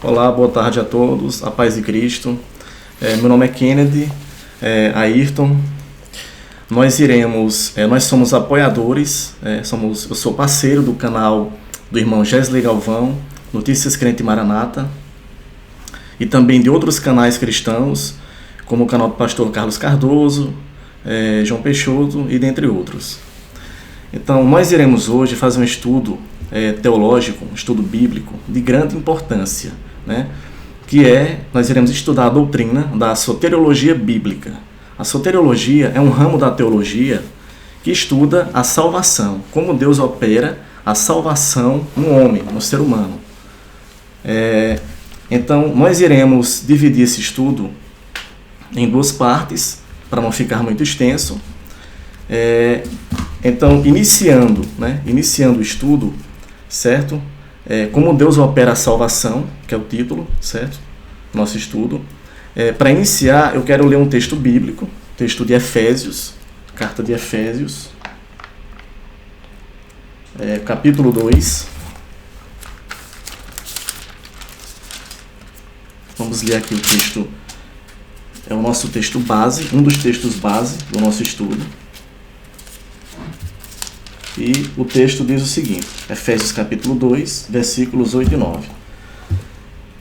Olá, boa tarde a todos, a paz de Cristo. Meu nome é Kennedy, Ayrton. Nós somos apoiadores, eu sou parceiro do canal do irmão Gesley Galvão, Notícias Crente Maranata, e também de outros canais cristãos, como o canal do pastor Carlos Cardoso, João Peixoto e dentre outros. Então, nós iremos hoje fazer um estudo teológico, um estudo bíblico de grande importância, né? Nós iremos estudar a doutrina da soteriologia bíblica. A soteriologia é um ramo da teologia que estuda a salvação, como Deus opera a salvação no homem, no ser humano. Então, nós iremos dividir esse estudo em duas partes, para não ficar muito extenso. Então, iniciando o estudo, certo? Como Deus opera a salvação, que é o título, certo? Nosso estudo. Para iniciar, eu quero ler um texto bíblico, texto de Efésios, carta de Efésios, capítulo 2. Vamos ler aqui o texto, é o nosso texto base, um dos textos base do nosso estudo. E o texto diz o seguinte, Efésios capítulo 2, versículos 8 e 9.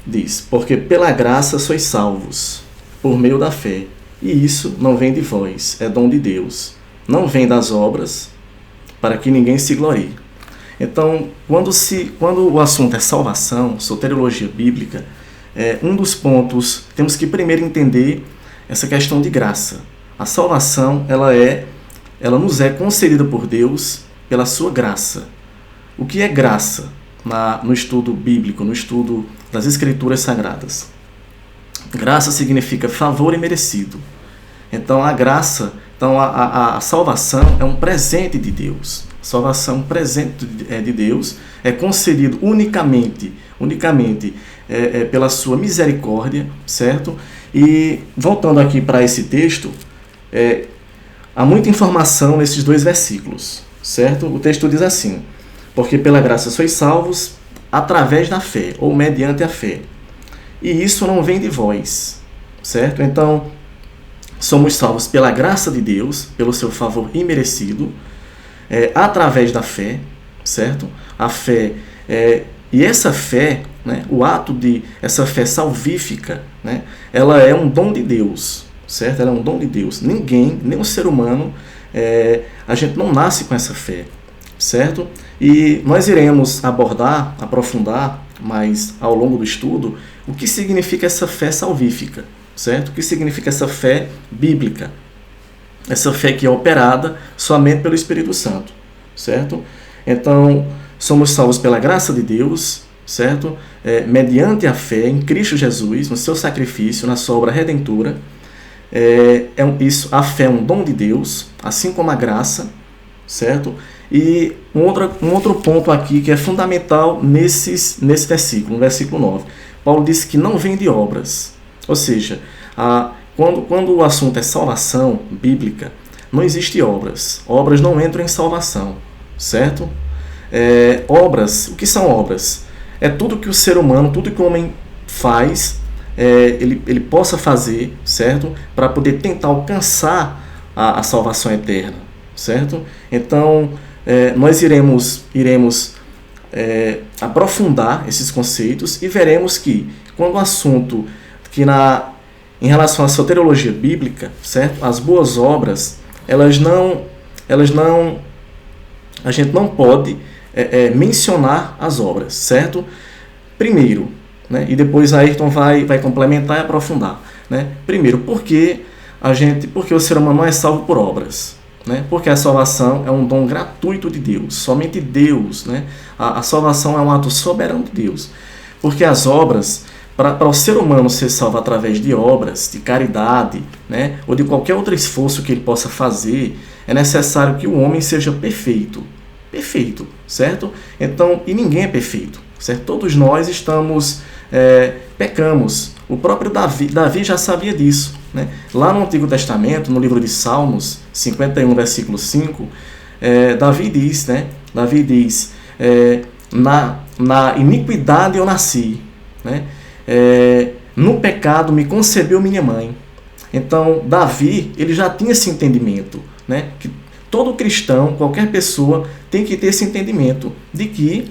Diz: Porque pela graça sois salvos, por meio da fé, e isso não vem de vós, é dom de Deus. Não vem das obras, para que ninguém se glorie. Então, quando o assunto é salvação, soteriologia bíblica, um dos pontos, temos que primeiro entender essa questão de graça. A salvação, ela nos é concedida por Deus pela sua graça. O que é graça no estudo bíblico, no estudo das Escrituras Sagradas? Graça significa favor imerecido. Então a salvação é um presente de Deus. A salvação é um presente de Deus, é concedido unicamente pela sua misericórdia, certo? E voltando aqui para esse texto, há muita informação nesses dois versículos, certo? O texto diz assim: porque pela graça sois salvos através da fé, ou mediante a fé. E isso não vem de vós, certo? Então, somos salvos pela graça de Deus, pelo seu favor imerecido, através da fé, certo? A fé, e essa fé, né, essa fé salvífica, né, ela é um dom de Deus, certo? Ela é um dom de Deus. Nenhum ser humano, a gente não nasce com essa fé, certo? E nós iremos aprofundar mais ao longo do estudo o que significa essa fé salvífica, certo? O que significa essa fé bíblica, essa fé que é operada somente pelo Espírito Santo, certo? Então, somos salvos pela graça de Deus, certo? Mediante a fé em Cristo Jesus, no seu sacrifício, na sua obra redentora. A fé é um dom de Deus, assim como a graça, certo? E um outro ponto aqui que é fundamental nesse versículo, no versículo 9. Paulo disse que não vem de obras. Ou seja, quando o assunto é salvação bíblica, não existe obras. Obras não entram em salvação, certo? Obras, o que são obras? É tudo que o ser humano, tudo que o homem faz, ele possa fazer, certo? Para poder tentar alcançar a salvação eterna, certo? Então, nós iremos aprofundar esses conceitos e veremos que quando o assunto em relação à soteriologia bíblica, certo? As boas obras, a gente não pode mencionar as obras, certo? Primeiro, né? E depois Ayrton vai complementar e aprofundar, né? Primeiro, porque o ser humano não é salvo por obras, né? Porque a salvação é um dom gratuito de Deus, somente Deus, né? A salvação é um ato soberano de Deus. Porque as obras, para o ser humano ser salvo através de obras, de caridade, né? Ou de qualquer outro esforço que ele possa fazer, é necessário que o homem seja perfeito, certo? Então, e ninguém é perfeito, certo? Todos nós pecamos. O próprio Davi já sabia disso, né? Lá no Antigo Testamento, no livro de Salmos 51, versículo 5, Davi diz, na iniquidade eu nasci, né? no pecado me concebeu minha mãe. Então, Davi, ele já tinha esse entendimento, né? Que todo cristão, qualquer pessoa, tem que ter esse entendimento de que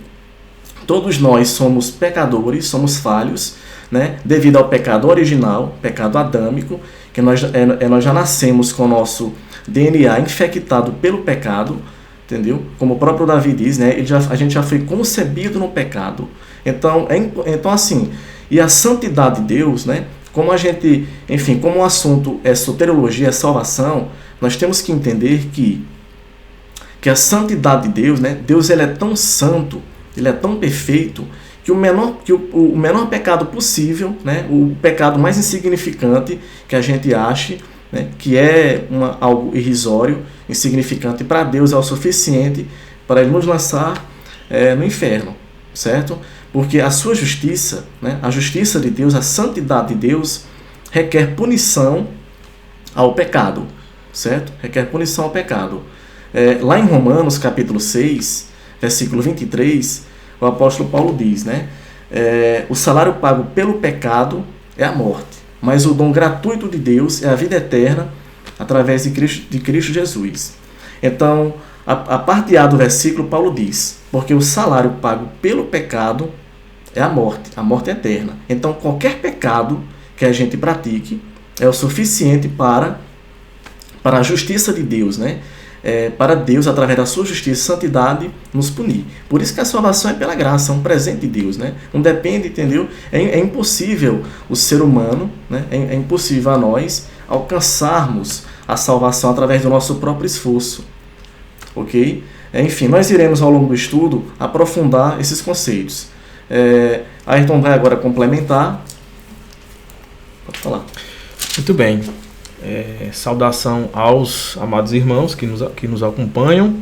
todos nós somos pecadores, somos falhos, né? Devido ao pecado original, pecado adâmico, que nós já nascemos com o nosso DNA infectado pelo pecado, entendeu? Como o próprio Davi diz, né? A gente já foi concebido no pecado. Então assim, e a santidade de Deus, né? Como a gente, enfim, como o assunto é soteriologia, é salvação, nós temos que entender que a santidade de Deus, né? Deus, ele é tão santo, ele é tão perfeito, que o menor pecado possível, né? O pecado mais insignificante que a gente ache, né? Que é algo irrisório, insignificante, para Deus é o suficiente para ele nos lançar no inferno, certo? Porque a sua justiça, né? A justiça de Deus, a santidade de Deus, requer punição ao pecado, certo? Requer punição ao pecado. Lá em Romanos, capítulo 6, versículo 23, o apóstolo Paulo diz, né? O salário pago pelo pecado é a morte, mas o dom gratuito de Deus é a vida eterna através de Cristo Jesus. Então, a parte A do versículo, Paulo diz, porque o salário pago pelo pecado é a morte eterna. Então, qualquer pecado que a gente pratique é o suficiente para a justiça de Deus, né? Para Deus, através da sua justiça e santidade, nos punir. Por isso que a salvação é pela graça, é um presente de Deus, né? Não depende, entendeu? É impossível o ser humano, né? É impossível a nós alcançarmos a salvação através do nosso próprio esforço, ok? Enfim, nós iremos ao longo do estudo aprofundar esses conceitos. Ayrton vai agora complementar. Pode falar. Muito bem. Saudação aos amados irmãos que nos acompanham,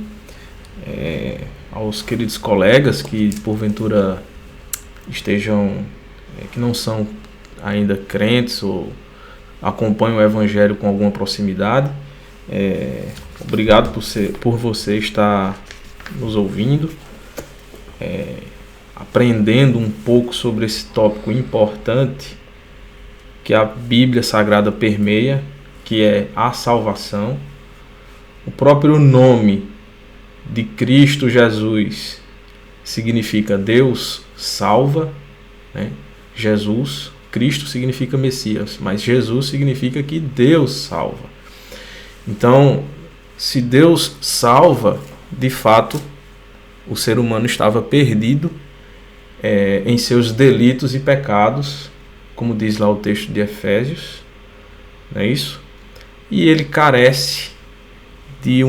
aos queridos colegas que porventura estejam, que não são ainda crentes ou acompanham o Evangelho com alguma proximidade. Obrigado por você estar nos ouvindo, aprendendo um pouco sobre esse tópico importante que a Bíblia Sagrada permeia, que é a salvação. O próprio nome de Cristo Jesus significa Deus salva, né? Jesus, Cristo significa Messias, mas Jesus significa que Deus salva. Então, se Deus salva, de fato, o ser humano estava perdido em seus delitos e pecados, como diz lá o texto de Efésios, não é isso? E ele carece de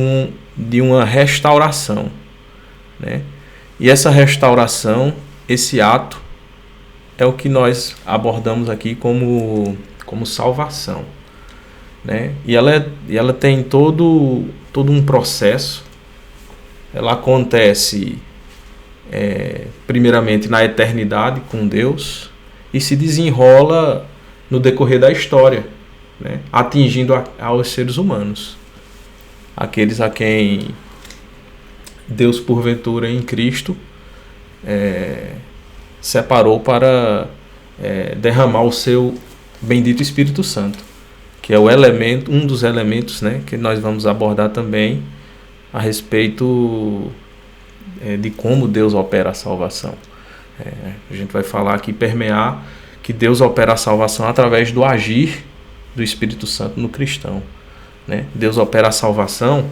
uma restauração, né? E essa restauração, esse ato, é o que nós abordamos aqui como salvação, né? E ela tem todo um processo. Ela acontece primeiramente na eternidade com Deus e se desenrola no decorrer da história, né? Atingindo aos seres humanos, aqueles a quem Deus porventura em Cristo separou para derramar o seu bendito Espírito Santo, que é um dos elementos, né, que nós vamos abordar também a respeito de como Deus opera a salvação. A gente vai falar aqui, permear, que Deus opera a salvação através do agir do Espírito Santo no cristão, né? Deus opera a salvação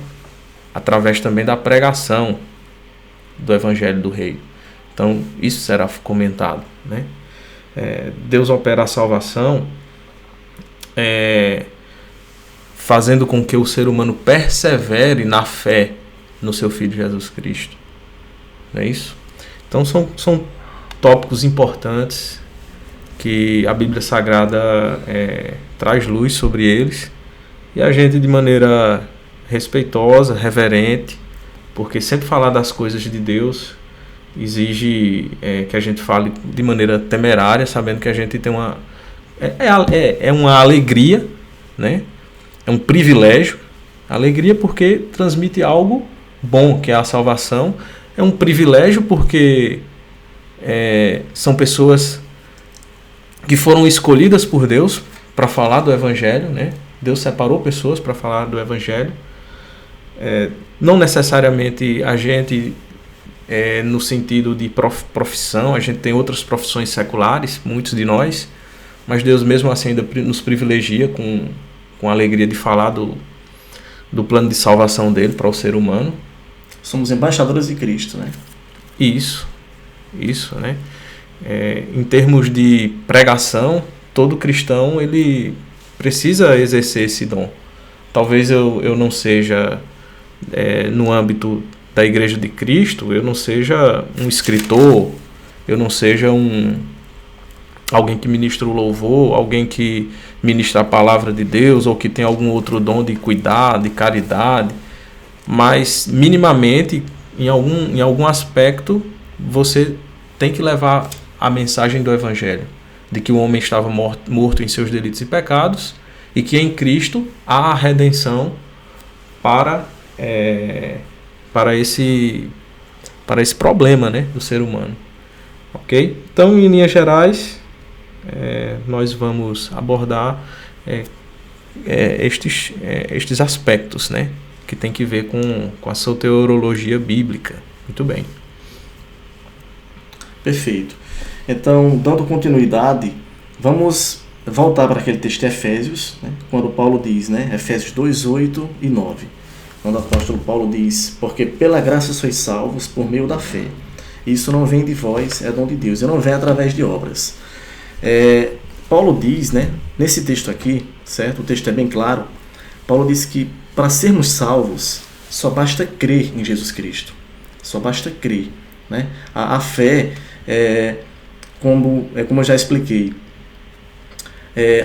através também da pregação do Evangelho do Reino. Então, isso será comentado, né? Deus opera a salvação fazendo com que o ser humano persevere na fé no seu Filho Jesus Cristo. Não é isso? Então, são tópicos importantes que a Bíblia Sagrada traz luz sobre eles, e a gente, de maneira respeitosa, reverente, porque sempre falar das coisas de Deus exige que a gente fale de maneira temerária, sabendo que a gente tem uma alegria, né? É um privilégio. Alegria porque transmite algo bom, que é a salvação. É um privilégio porque são pessoas que foram escolhidas por Deus para falar do Evangelho, né? Deus separou pessoas para falar do Evangelho. Não necessariamente a gente, no sentido de profissão, a gente tem outras profissões seculares, muitos de nós, mas Deus mesmo assim ainda nos privilegia com a alegria de falar do plano de salvação dele para o ser humano. Somos embaixadores de Cristo, né? Isso, né? Em termos de pregação, todo cristão ele precisa exercer esse dom. Talvez eu não seja, no âmbito da Igreja de Cristo, eu não seja um escritor, eu não seja alguém que ministra o louvor, alguém que ministra a palavra de Deus, ou que tem algum outro dom de cuidar, de caridade, mas minimamente, em algum aspecto, você tem que levar a mensagem do Evangelho, de que o homem estava morto em seus delitos e pecados, e que em Cristo há a redenção para esse problema, né, do ser humano. Ok? Então, em linhas gerais, nós vamos abordar estes aspectos, né, que tem que ver com a soteriologia bíblica. Muito bem. Perfeito. Então, dando continuidade, vamos voltar para aquele texto de Efésios, né, quando Paulo diz, né, Efésios 2, 8 e 9, quando o apóstolo Paulo diz: porque pela graça sois salvos por meio da fé. Isso não vem de vós, é dom de Deus, e não vem através de obras. Paulo diz, né, nesse texto aqui, certo? O texto é bem claro. Paulo diz que para sermos salvos, só basta crer em Jesus Cristo. Só basta crer, né? A fé, como eu já expliquei,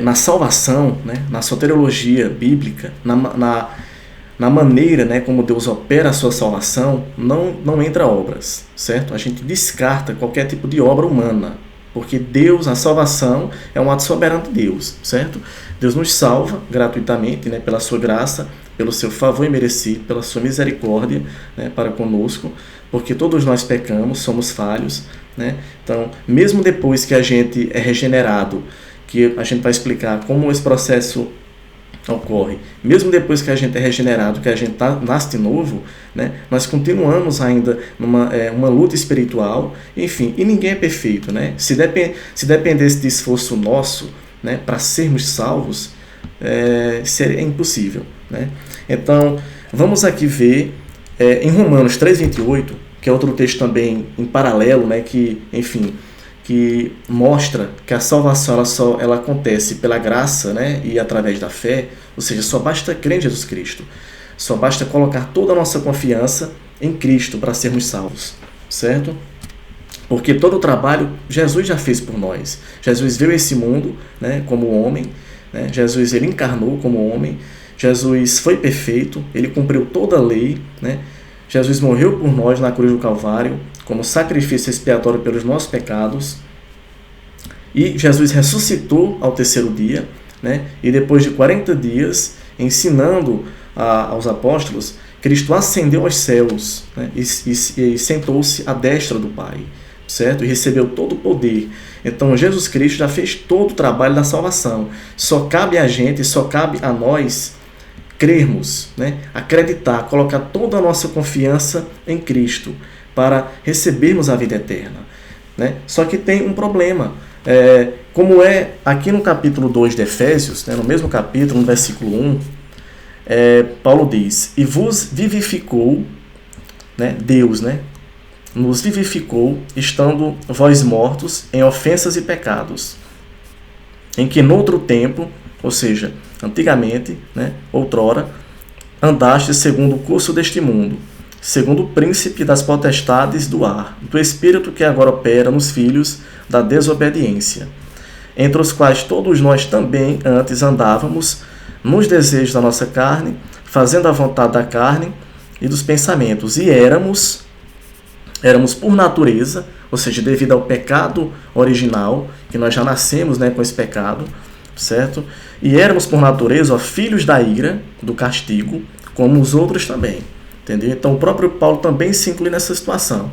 na salvação, né, na soteriologia bíblica, na maneira, né, como Deus opera a sua salvação, não entra obras, certo? A gente descarta qualquer tipo de obra humana, porque Deus, a salvação, é um ato soberano de Deus, certo? Deus nos salva gratuitamente, né, pela sua graça, pelo seu favor imerecido, pela sua misericórdia, né, para conosco, porque todos nós pecamos, somos falhos, né? Então, mesmo depois que a gente é regenerado, que a gente vai explicar como esse processo ocorre, mesmo depois que a gente é regenerado, que a gente nasce de novo, né, nós continuamos ainda numa luta espiritual, enfim, e ninguém é perfeito, né? Se dependesse de esforço nosso, né, para sermos salvos, seria impossível, né? Então, vamos aqui ver em Romanos 3:28, que é outro texto também em paralelo, né, que mostra que a salvação ela acontece pela graça, né, e através da fé, ou seja, só basta crer em Jesus Cristo, só basta colocar toda a nossa confiança em Cristo para sermos salvos, certo? Porque todo o trabalho Jesus já fez por nós. Jesus veio a esse mundo, né, como homem, né? Jesus ele encarnou como homem, Jesus foi perfeito, ele cumpriu toda a lei, né? Jesus morreu por nós na cruz do Calvário, como sacrifício expiatório pelos nossos pecados, e Jesus ressuscitou ao terceiro dia, né? E depois de 40 dias, ensinando aos apóstolos, Cristo ascendeu aos céus, né? E sentou-se à destra do Pai, certo? E recebeu todo o poder. Então Jesus Cristo já fez todo o trabalho da salvação. Só cabe a gente, só cabe a nós crermos, né? Acreditar, colocar toda a nossa confiança em Cristo para recebermos a vida eterna, né? Só que tem um problema, como aqui no capítulo 2 de Efésios, né, no mesmo capítulo, no versículo 1, Paulo diz: e vos vivificou, né, Deus, né, nos vivificou, estando vós mortos em ofensas e pecados, em que noutro tempo, ou seja, antigamente, né, outrora, andaste segundo o curso deste mundo, segundo o príncipe das potestades do ar, do espírito que agora opera nos filhos da desobediência, entre os quais todos nós também antes andávamos nos desejos da nossa carne, fazendo a vontade da carne e dos pensamentos, e éramos por natureza, ou seja, devido ao pecado original, que nós já nascemos, né, com esse pecado, certo? E éramos por natureza, filhos da ira, do castigo, como os outros também, entendeu? Então o próprio Paulo também se inclui nessa situação.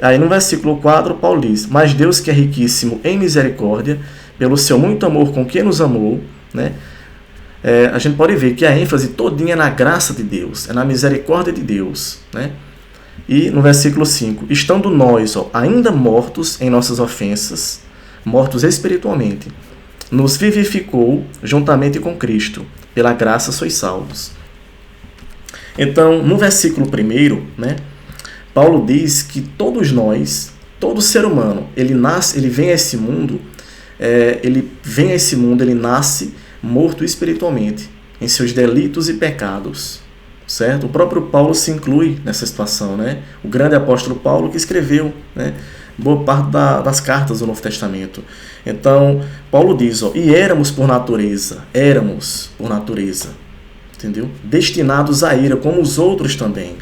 Aí no versículo 4, Paulo diz: mas Deus, que é riquíssimo em misericórdia, pelo seu muito amor com que nos amou, né? A gente pode ver que a ênfase todinha é na graça de Deus, é na misericórdia de Deus, né? E no versículo 5, estando nós ainda mortos em nossas ofensas, mortos espiritualmente, nos vivificou juntamente com Cristo, pela graça sois salvos. Então, no versículo 1, né, Paulo diz que todos nós, todo ser humano, ele vem a esse mundo, ele nasce morto espiritualmente, em seus delitos e pecados, certo? O próprio Paulo se inclui nessa situação, né? O grande apóstolo Paulo que escreveu, né, boa parte das cartas do Novo Testamento. Então, Paulo diz, e éramos por natureza, entendeu? Destinados à ira, como os outros também,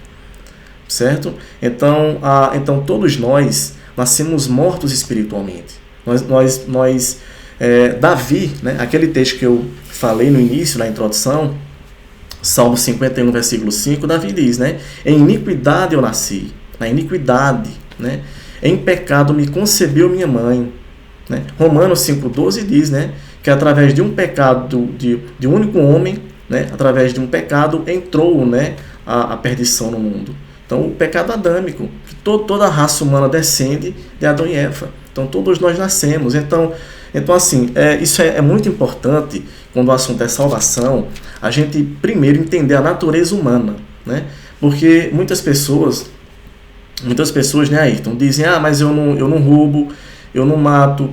certo? Então todos nós nascemos mortos espiritualmente. Davi, né, aquele texto que eu falei no início, na introdução, Salmo 51, versículo 5, Davi diz, né, em iniquidade eu nasci, na iniquidade, né, em pecado me concebeu minha mãe, né? Romanos 5,12 diz, né, que através de um pecado de um único homem, né, através de um pecado entrou, né, a perdição no mundo. Então o pecado adâmico, toda a raça humana descende de Adão e Eva. Então todos nós nascemos. Então assim, isso é muito importante quando o assunto é salvação, a gente primeiro entender a natureza humana, né? Porque muitas pessoas, né, Ayrton, dizem, mas eu não roubo, eu não mato,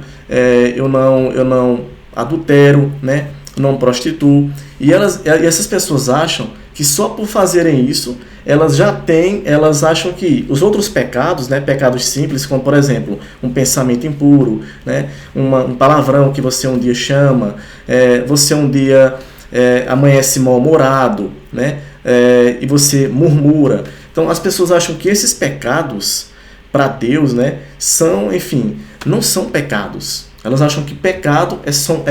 eu não adultero, né? Não prostituo. E essas pessoas acham que só por fazerem isso, elas acham que os outros pecados, né, pecados simples, como por exemplo, um pensamento impuro, né, um palavrão que você um dia chama, você um dia amanhece mal-humorado, né, e você murmura. Então as pessoas acham que esses pecados, para Deus, né, não são pecados. Elas acham que pecado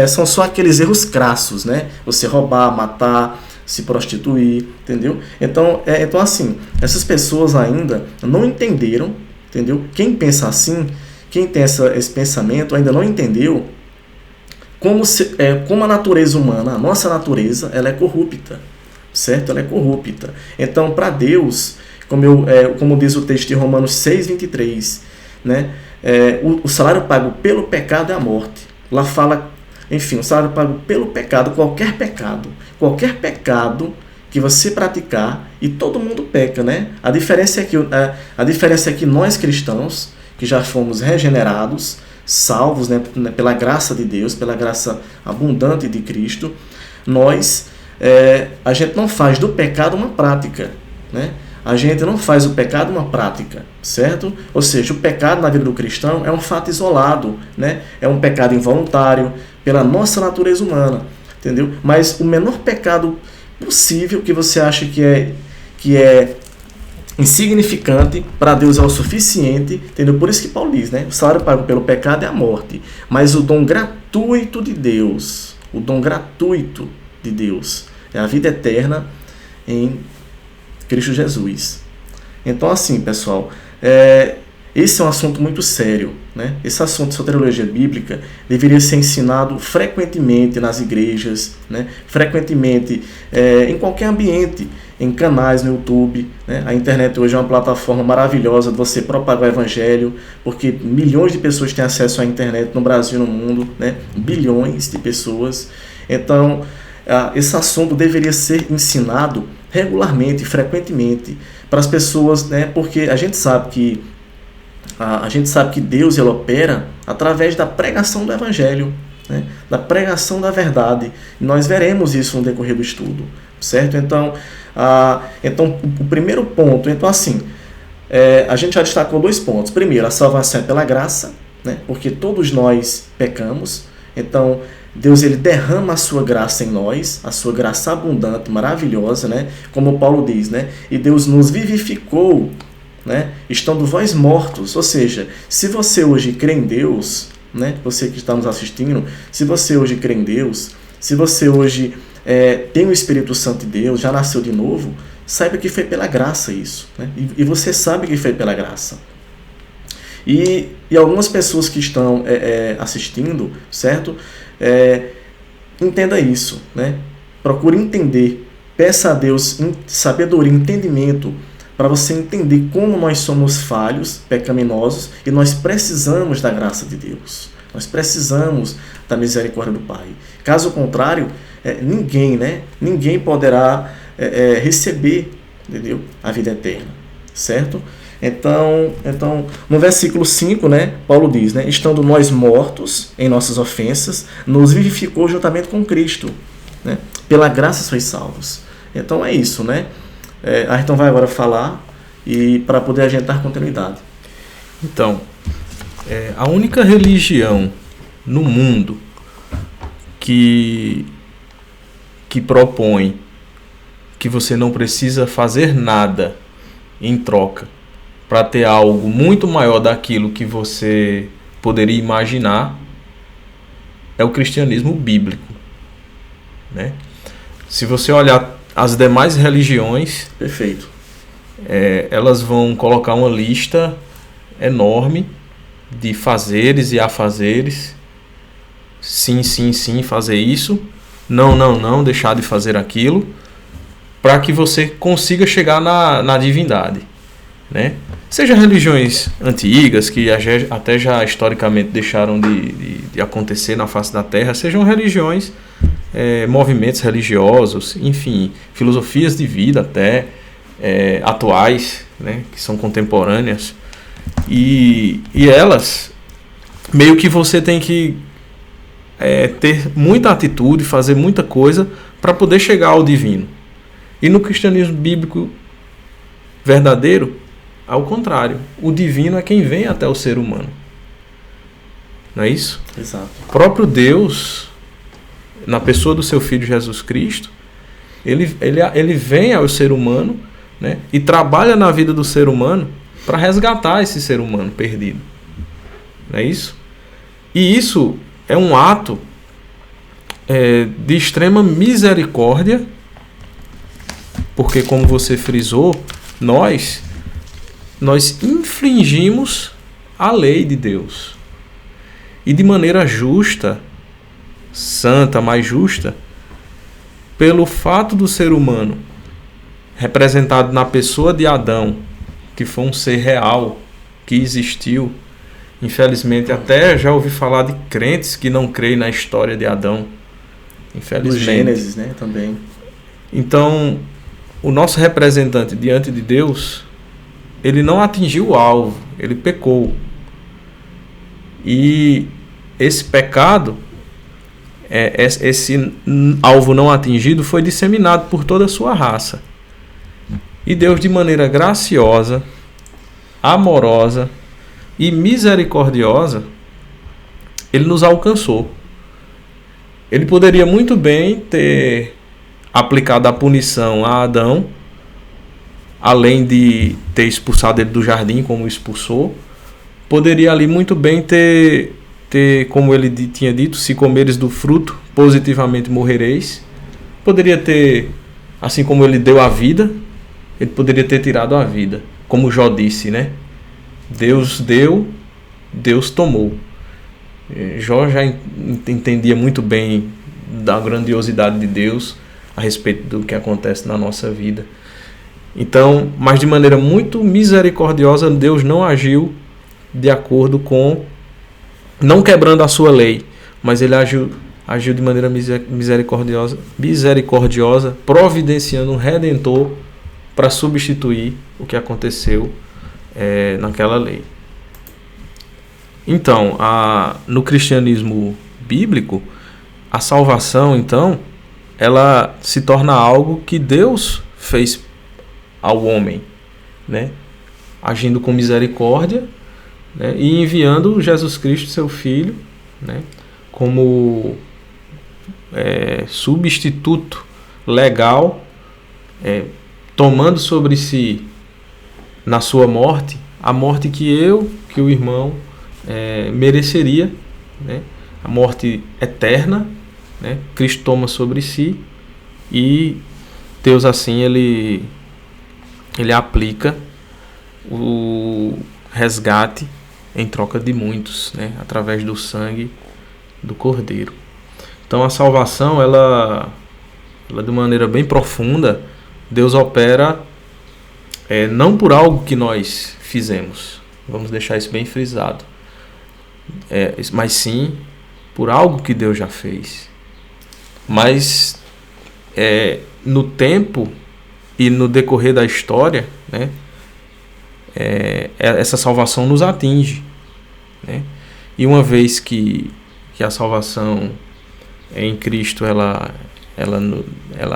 são só aqueles erros crassos, né? Você roubar, matar, se prostituir, entendeu? Então assim, essas pessoas ainda não entenderam, entendeu? Quem pensa assim, quem tem esse pensamento, ainda não entendeu como a natureza humana, a nossa natureza, ela é corrupta, certo? Ela é corrupta. Então, para Deus, como diz o texto de Romanos 6:23, né? O salário pago pelo pecado é a morte. Lá fala, enfim, o salário pago pelo pecado, qualquer pecado que você praticar, e todo mundo peca, né? A diferença é que nós cristãos, que já fomos regenerados, salvos, né, pela graça de Deus, pela graça abundante de Cristo, a gente não faz do pecado uma prática, né? A gente não faz o pecado uma prática, certo? Ou seja, o pecado na vida do cristão é um fato isolado, né? É um pecado involuntário pela nossa natureza humana, entendeu? Mas o menor pecado possível que você acha que é insignificante, para Deus é o suficiente, entendeu? Por isso que Paulo diz, né? O salário pago pelo pecado é a morte, mas o dom gratuito de Deus, é a vida eterna em Cristo Jesus. Então, assim, pessoal, esse é um assunto muito sério, né? Esse assunto de soteriologia bíblica deveria ser ensinado frequentemente nas igrejas, né? Frequentemente em qualquer ambiente, em canais no YouTube, né? A internet hoje é uma plataforma maravilhosa de você propagar o evangelho, porque milhões de pessoas têm acesso à internet no Brasil e no mundo, né? Bilhões de pessoas. Então, esse assunto deveria ser ensinado regularmente, frequentemente, para as pessoas, né? Porque a gente sabe que Deus, ele opera através da pregação do evangelho, né? Da pregação da verdade. E nós veremos isso no decorrer do estudo, certo? Então, o primeiro ponto, a gente já destacou 2 pontos. Primeiro, a salvação é pela graça, né? Porque todos nós pecamos. Então, Deus, ele derrama a sua graça em nós, a sua graça abundante, maravilhosa, né? Como Paulo diz, né? E Deus nos vivificou, né? Estando vós mortos. Ou seja, se você hoje crê em Deus, né? Você que está nos assistindo, se você hoje crê em Deus, se você hoje tem o Espírito Santo de Deus, já nasceu de novo, saiba que foi pela graça isso, né? E você sabe que foi pela graça. E algumas pessoas que estão assistindo, certo? Entenda isso, né? Procure entender. Peça a Deus sabedoria, entendimento, para você entender como nós somos falhos, pecaminosos, e nós precisamos da graça de Deus. Nós precisamos da misericórdia do Pai. Caso contrário, ninguém poderá receber, entendeu? A vida eterna, certo? Então, no versículo 5, né, Paulo diz, né, estando nós mortos em nossas ofensas, nos vivificou juntamente com Cristo, né? Pela graça sois salvos. Então é isso, né? Ayrton vai agora falar e para poder a gente dar continuidade. Então, a única religião no mundo que propõe que você não precisa fazer nada em troca para ter algo muito maior daquilo que você poderia imaginar é o cristianismo bíblico, né? Se você olhar as demais religiões, perfeito, elas vão colocar uma lista enorme de fazeres e afazeres. Sim, sim, sim, fazer isso. Não, não, não, deixar de fazer aquilo, para que você consiga chegar na divindade, né? Seja religiões antigas, que até já historicamente deixaram de acontecer na face da Terra, sejam religiões, movimentos religiosos, enfim, filosofias de vida até atuais, né, que são contemporâneas, e elas, meio que você tem que ter muita atitude, fazer muita coisa para poder chegar ao divino. E no cristianismo bíblico verdadeiro, ao contrário, o divino é quem vem até o ser humano. Não é isso? Exato. O próprio Deus, na pessoa do seu Filho Jesus Cristo, ele vem ao ser humano, né, e trabalha na vida do ser humano para resgatar esse ser humano perdido. Não é isso? E isso é um ato de extrema misericórdia, porque, como você frisou, nós infringimos a lei de Deus. E de maneira justa, santa, mais justa, pelo fato do ser humano, representado na pessoa de Adão, que foi um ser real, que existiu. Infelizmente, até já ouvi falar de crentes que não creem na história de Adão. Infelizmente. No Gênesis, né, também. Então, o nosso representante diante de Deus, ele não atingiu o alvo, ele pecou. E esse pecado, esse alvo não atingido, foi disseminado por toda a sua raça. E Deus, de maneira graciosa, amorosa e misericordiosa, ele nos alcançou. Ele poderia muito bem ter aplicado a punição a Adão, além de ter expulsado ele do jardim, como expulsou. Poderia ali muito bem ter, como ele tinha dito, se comeres do fruto, positivamente morrereis. Poderia ter, assim como ele deu a vida, ele poderia ter tirado a vida. Como Jó disse, né? Deus deu, Deus tomou. Jó já entendia muito bem da grandiosidade de Deus a respeito do que acontece na nossa vida. Então, mas de maneira muito misericordiosa, Deus não agiu de acordo com, não quebrando a sua lei, mas ele agiu de maneira misericordiosa, providenciando um redentor para substituir o que aconteceu naquela lei. Então, no cristianismo bíblico, a salvação, então, ela se torna algo que Deus fez ao homem, né? Agindo com misericórdia, né? E enviando Jesus Cristo, seu Filho, né? Como substituto legal, tomando sobre si, na sua morte, a morte que o irmão mereceria, né? A morte eterna, né? Cristo toma sobre si e Deus assim ele aplica o resgate em troca de muitos, né? Através do sangue do Cordeiro. Então a salvação, ela de maneira bem profunda, Deus opera não por algo que nós fizemos, vamos deixar isso bem frisado, mas sim por algo que Deus já fez. Mas no tempo e no decorrer da história, né, essa salvação nos atinge, né? E uma vez que a salvação em Cristo ela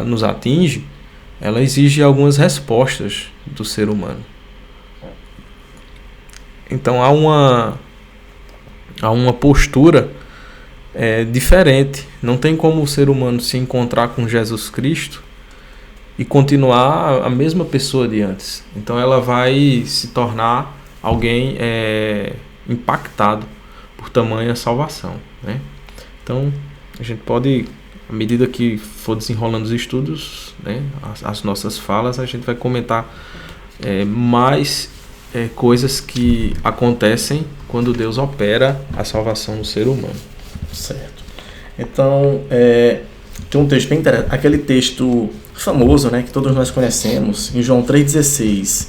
nos atinge, ela exige algumas respostas do ser humano. Então há uma postura diferente. Não tem como o ser humano se encontrar com Jesus Cristo e continuar a mesma pessoa de antes. Então ela vai se tornar alguém impactado por tamanha salvação, né? Então a gente pode, à medida que for desenrolando os estudos, né, as nossas falas, a gente vai comentar mais coisas que acontecem quando Deus opera a salvação no ser humano. Certo. Então, tem um texto bem interessante, aquele texto famoso, né, que todos nós conhecemos, em João 3,16,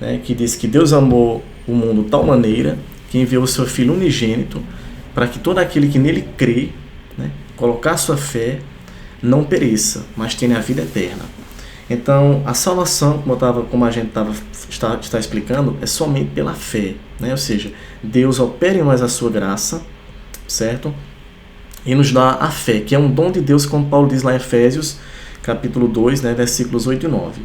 né, que diz que Deus amou o mundo de tal maneira que enviou o seu Filho unigênito para que todo aquele que nele crê, né, colocar sua fé, não pereça, mas tenha a vida eterna. Então, a salvação, como a gente está explicando, é somente pela fé, né? Ou seja, Deus opera em nós a sua graça, certo? E nos dá a fé, que é um dom de Deus, como Paulo diz lá em Efésios, capítulo 2, né, versículos 8 e 9.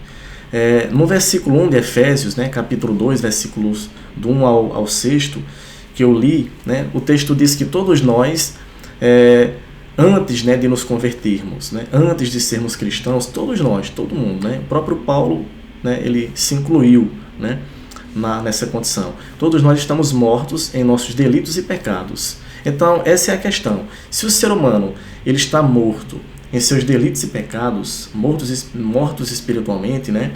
No versículo 1 de Efésios, né, capítulo 2, versículos do 1 ao 6, que eu li, né, o texto diz que todos nós, antes, né, de nos convertermos, né, antes de sermos cristãos, todos nós, todo mundo, né, o próprio Paulo, né, ele se incluiu, né, nessa condição. Todos nós estamos mortos em nossos delitos e pecados. Então, essa é a questão. Se o ser humano ele está morto em seus delitos e pecados, mortos espiritualmente, né,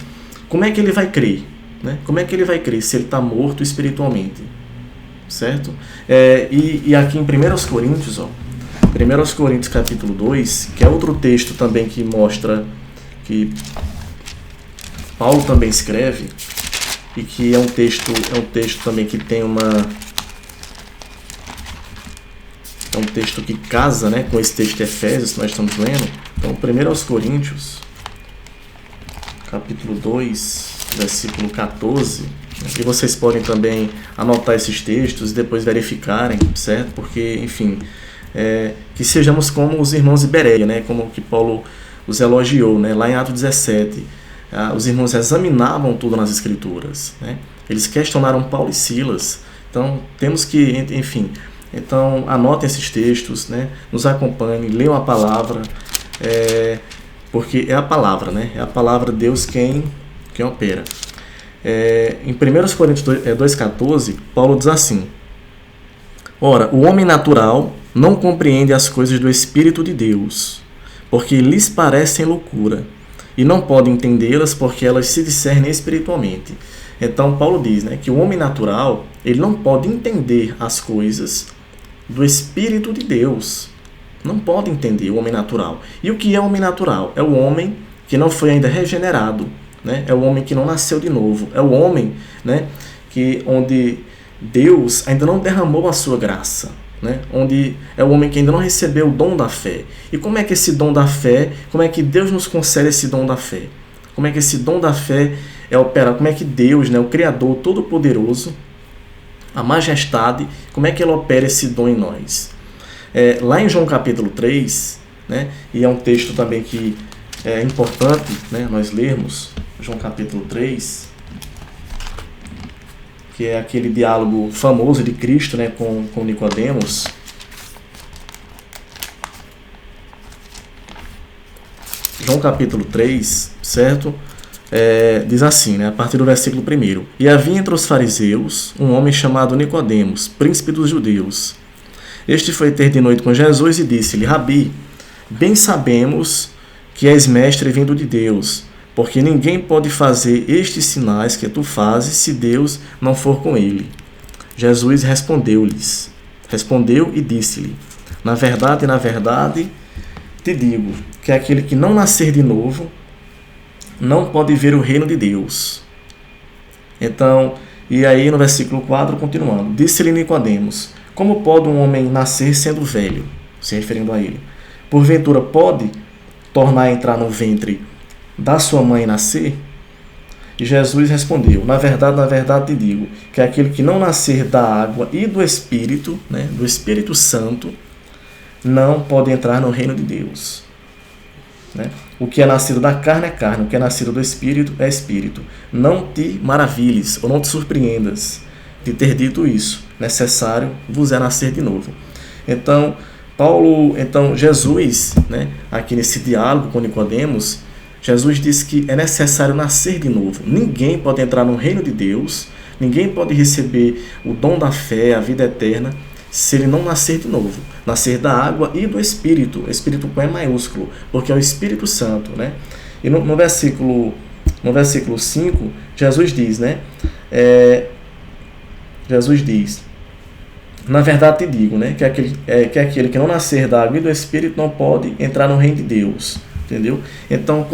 como é que ele vai crer? Né? Como é que ele vai crer se ele está morto espiritualmente? Certo? E aqui em 1 Coríntios, 1 Coríntios capítulo 2, que é outro texto também que mostra que Paulo também escreve, e que é um texto também que tem é um texto que casa, né, com esse texto de Efésios que nós estamos lendo. Então, 1 Coríntios capítulo 2, versículo 14, e vocês podem também anotar esses textos e depois verificarem, certo? Porque, enfim, que sejamos como os irmãos de Bereia, né? Como que Paulo os elogiou, né? Lá em Atos 17, os irmãos examinavam tudo nas Escrituras, né? Eles questionaram Paulo e Silas. Então, temos que, enfim, então anotem esses textos, né? Nos acompanhem, leiam a palavra, porque é a palavra, né? É a palavra de Deus quem opera. Em 1 Coríntios 2,14, Paulo diz assim: ora, o homem natural não compreende as coisas do Espírito de Deus, porque lhes parecem loucura, e não pode entendê-las porque elas se discernem espiritualmente. Então Paulo diz, né, que o homem natural ele não pode entender as coisas do Espírito de Deus. Não pode entender o homem natural. E o que é o homem natural? É o homem que não foi ainda regenerado, né? É o homem que não nasceu de novo. É o homem, né, onde Deus ainda não derramou a sua graça, né? Onde é o homem que ainda não recebeu o dom da fé. E como é que esse dom da fé, como é que Deus nos concede esse dom da fé? Como é que esse dom da fé é operado? Como é que Deus, né, o Criador Todo-Poderoso, a majestade, como é que ele opera esse dom em nós? Lá em João capítulo 3, né, e é um texto também que é importante, né, nós lermos, João capítulo 3, que é aquele diálogo famoso de Cristo, né, com Nicodemos. João capítulo 3, certo? Diz assim, né, a partir do versículo 1: E havia entre os fariseus um homem chamado Nicodemos, príncipe dos judeus. Este foi ter de noite com Jesus e disse-lhe: Rabi, bem sabemos que és mestre vindo de Deus, porque ninguém pode fazer estes sinais que tu fazes se Deus não for com ele. Jesus respondeu e disse-lhe: na verdade, te digo que aquele que não nascer de novo não pode ver o reino de Deus. Então, e aí no versículo 4, continuando, disse-lhe Nicodemos: como pode um homem nascer sendo velho? Se referindo a ele. Porventura pode tornar a entrar no ventre da sua mãe e nascer? E Jesus respondeu: na verdade te digo que aquele que não nascer da água e do Espírito, né, do Espírito Santo, não pode entrar no reino de Deus. Né? O que é nascido da carne é carne, o que é nascido do Espírito é Espírito. Não te maravilhes ou não te surpreendas de ter dito isso. Necessário vos é nascer de novo. Então, Jesus, né, aqui nesse diálogo com Nicodemos, Jesus disse que é necessário nascer de novo. Ninguém pode entrar no reino de Deus, ninguém pode receber o dom da fé, a vida eterna, se ele não nascer de novo. Nascer da água e do Espírito. Espírito com E maiúsculo, porque é o Espírito Santo. Né? E no versículo 5, Jesus diz, né? Jesus diz: na verdade te digo, né, que aquele que não nascer da água e do Espírito não pode entrar no reino de Deus. Entendeu? Então,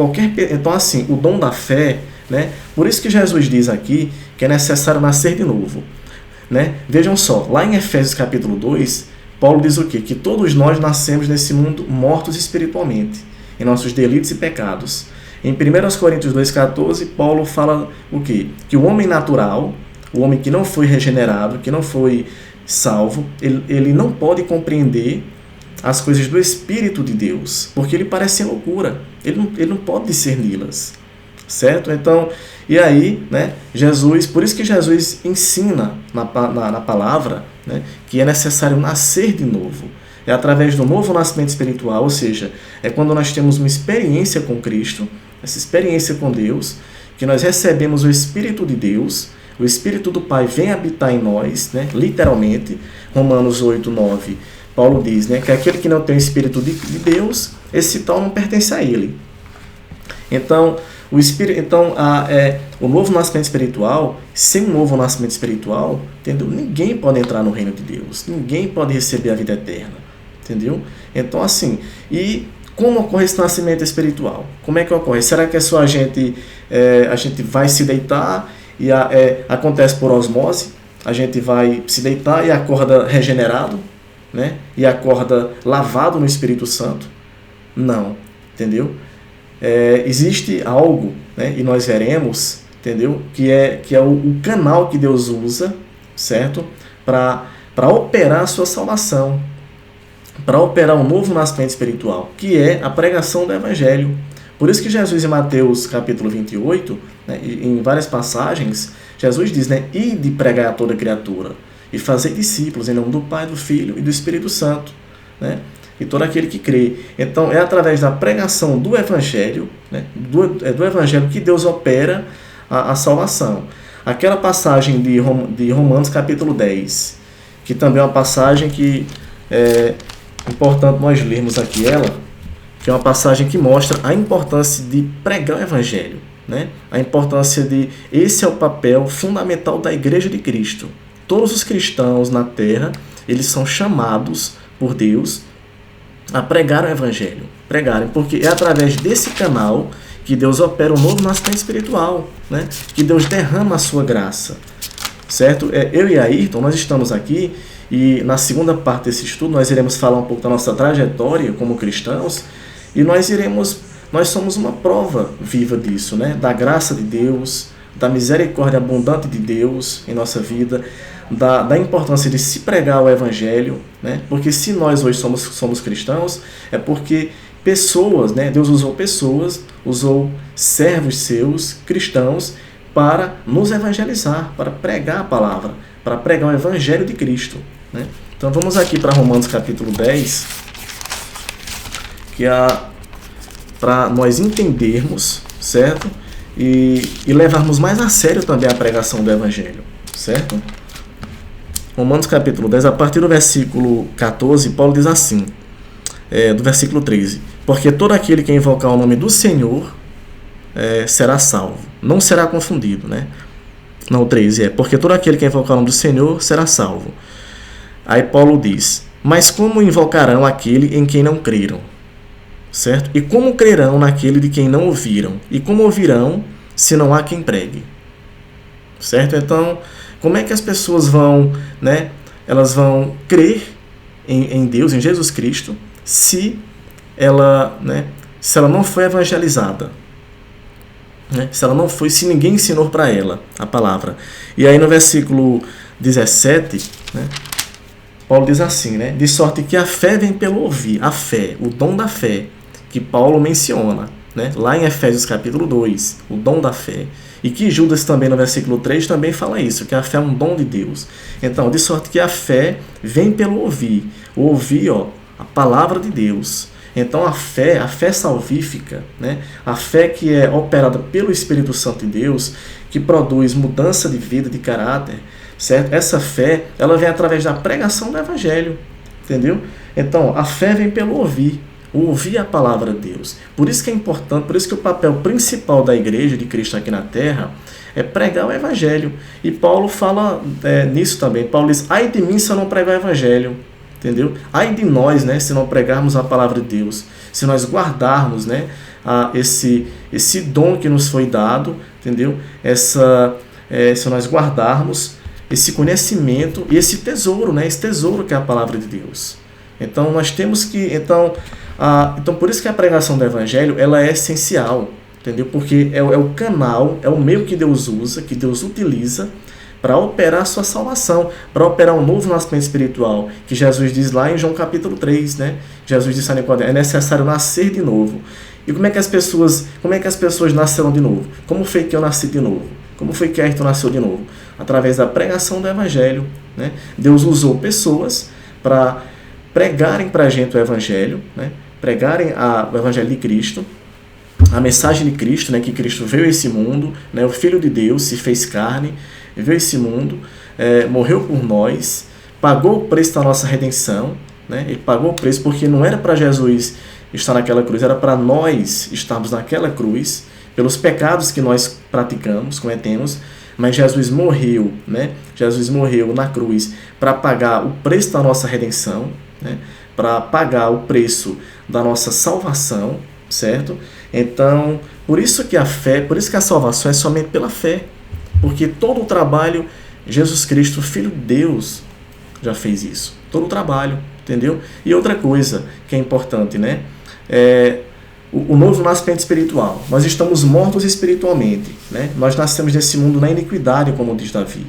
assim, o dom da fé, né? Por isso que Jesus diz aqui que é necessário nascer de novo. Né? Vejam só, lá em Efésios capítulo 2, Paulo diz o quê? Que todos nós nascemos nesse mundo mortos espiritualmente, em nossos delitos e pecados. Em 1 Coríntios 2,14, Paulo fala o quê? Que o homem natural, o homem que não foi regenerado, que não foi salvo, ele não pode compreender as coisas do Espírito de Deus, porque ele parece loucura, ele não pode discerni-las, certo? Então, e aí, né, Jesus, por isso que Jesus ensina na palavra, né, que é necessário nascer de novo, é através do novo nascimento espiritual, ou seja, é quando nós temos uma experiência com Cristo, essa experiência com Deus, que nós recebemos o Espírito de Deus, o Espírito do Pai vem habitar em nós, né, literalmente, Romanos 8, 9, Paulo diz, né, que aquele que não tem o Espírito de Deus, esse tal não pertence a ele. Então, o novo nascimento espiritual, sem um novo nascimento espiritual, entendeu? Ninguém pode entrar no reino de Deus, ninguém pode receber a vida eterna, entendeu? Então, assim, e como ocorre esse nascimento espiritual? Como é que ocorre? Será que é só a gente vai se deitar e acontece por osmose? A gente vai se deitar e acorda regenerado? Né? E acorda lavado no Espírito Santo? Não, entendeu? Existe algo, né? E nós veremos, entendeu? Que é o canal que Deus usa, certo? Para operar a sua salvação, para operar um novo nascimento espiritual, que é a pregação do Evangelho. Por isso que Jesus, em Mateus capítulo 28, né, em várias passagens, Jesus diz, né, ide pregar a toda criatura e fazer discípulos em nome do Pai, do Filho e do Espírito Santo, né? E todo aquele que crê. Então, é através da pregação do Evangelho, né? do Evangelho que Deus opera a salvação. Aquela passagem de Romanos capítulo 10, que também é uma passagem que é importante nós lermos aqui ela, que é uma passagem que mostra a importância de pregar o Evangelho, né? A importância de... Esse é o papel fundamental da Igreja de Cristo. Todos os cristãos na Terra, eles são chamados por Deus a pregar o Evangelho. Pregarem, porque é através desse canal que Deus opera o novo nascimento espiritual, né? Que Deus derrama a sua graça. Certo? Eu e Ayrton, nós estamos aqui e na segunda parte desse estudo nós iremos falar um pouco da nossa trajetória como cristãos e nós somos uma prova viva disso, né? Da graça de Deus, da misericórdia abundante de Deus em nossa vida, da importância de se pregar o Evangelho, né? Porque se nós hoje somos cristãos, é porque pessoas, né? Deus usou servos seus, cristãos, para nos evangelizar, para pregar a palavra, para pregar o Evangelho de Cristo, né? Então vamos aqui para Romanos capítulo 10, que para nós entendermos, certo? E levarmos mais a sério também a pregação do Evangelho, certo? Romanos capítulo 10, a partir do versículo 14, Paulo diz assim, do versículo 13, porque todo aquele que invocar o nome do Senhor será salvo, não será confundido, né? Não, o 13 porque todo aquele que invocar o nome do Senhor será salvo. Aí Paulo diz, mas como invocarão aquele em quem não creram? Certo? E como crerão naquele de quem não ouviram? E como ouvirão se não há quem pregue? Certo? Então, como é que as pessoas vão, né? Elas vão crer em Deus, em Jesus Cristo, se ela não foi evangelizada? Né? Se ninguém ensinou para ela a palavra. E aí no versículo 17, né? Paulo diz assim, né? De sorte que a fé vem pelo ouvir, a fé, o dom da fé, que Paulo menciona, né? Lá em Efésios capítulo 2, o dom da fé. E que Judas também no versículo 3 também fala isso, que a fé é um dom de Deus. Então, de sorte que a fé vem pelo ouvir. O ouvir, a palavra de Deus. Então a fé salvífica, né? A fé que é operada pelo Espírito Santo de Deus, que produz mudança de vida, de caráter, certo? Essa fé, ela vem através da pregação do Evangelho, entendeu? Então, a fé vem pelo ouvir a palavra de Deus. Por isso que é importante, por isso que o papel principal da igreja de Cristo aqui na Terra é pregar o Evangelho. E Paulo fala nisso também. Paulo diz, ai de mim se eu não pregar o Evangelho. Entendeu? Ai de nós, né, se não pregarmos a palavra de Deus, se nós guardarmos, né, esse dom que nos foi dado, entendeu? Se nós guardarmos esse conhecimento e esse tesouro, né, esse tesouro que é a palavra de Deus. Então nós temos que, então por isso que a pregação do Evangelho ela é essencial, entendeu? Porque é o canal, é o meio que Deus usa, que Deus utiliza para operar a sua salvação, para operar um novo nascimento espiritual, que Jesus diz lá em João capítulo 3, né? Jesus disse a Nicodemo, é necessário nascer de novo. E como é que as pessoas nasceram de novo? Como foi que eu nasci de novo? Como foi que Ayrton nasceu de novo? Através da pregação do Evangelho, né? Deus usou pessoas para pregarem para a gente o Evangelho, né? Pregarem o Evangelho de Cristo, a mensagem de Cristo, né? Que Cristo veio a esse mundo, né? O Filho de Deus se fez carne, veio a esse mundo, morreu por nós, pagou o preço da nossa redenção, né? Ele pagou o preço porque não era para Jesus estar naquela cruz, era para nós estarmos naquela cruz, pelos pecados que nós praticamos, cometemos, mas Jesus morreu, né? Jesus morreu na cruz para pagar o preço da nossa redenção, né? Para pagar o preço da nossa salvação, certo? Então, por isso que a salvação é somente pela fé. Porque todo o trabalho, Jesus Cristo, Filho de Deus, já fez isso. Todo o trabalho, entendeu? E outra coisa que é importante, né? O novo nascimento espiritual. Nós estamos mortos espiritualmente, né? Nós nascemos nesse mundo na iniquidade, como diz Davi.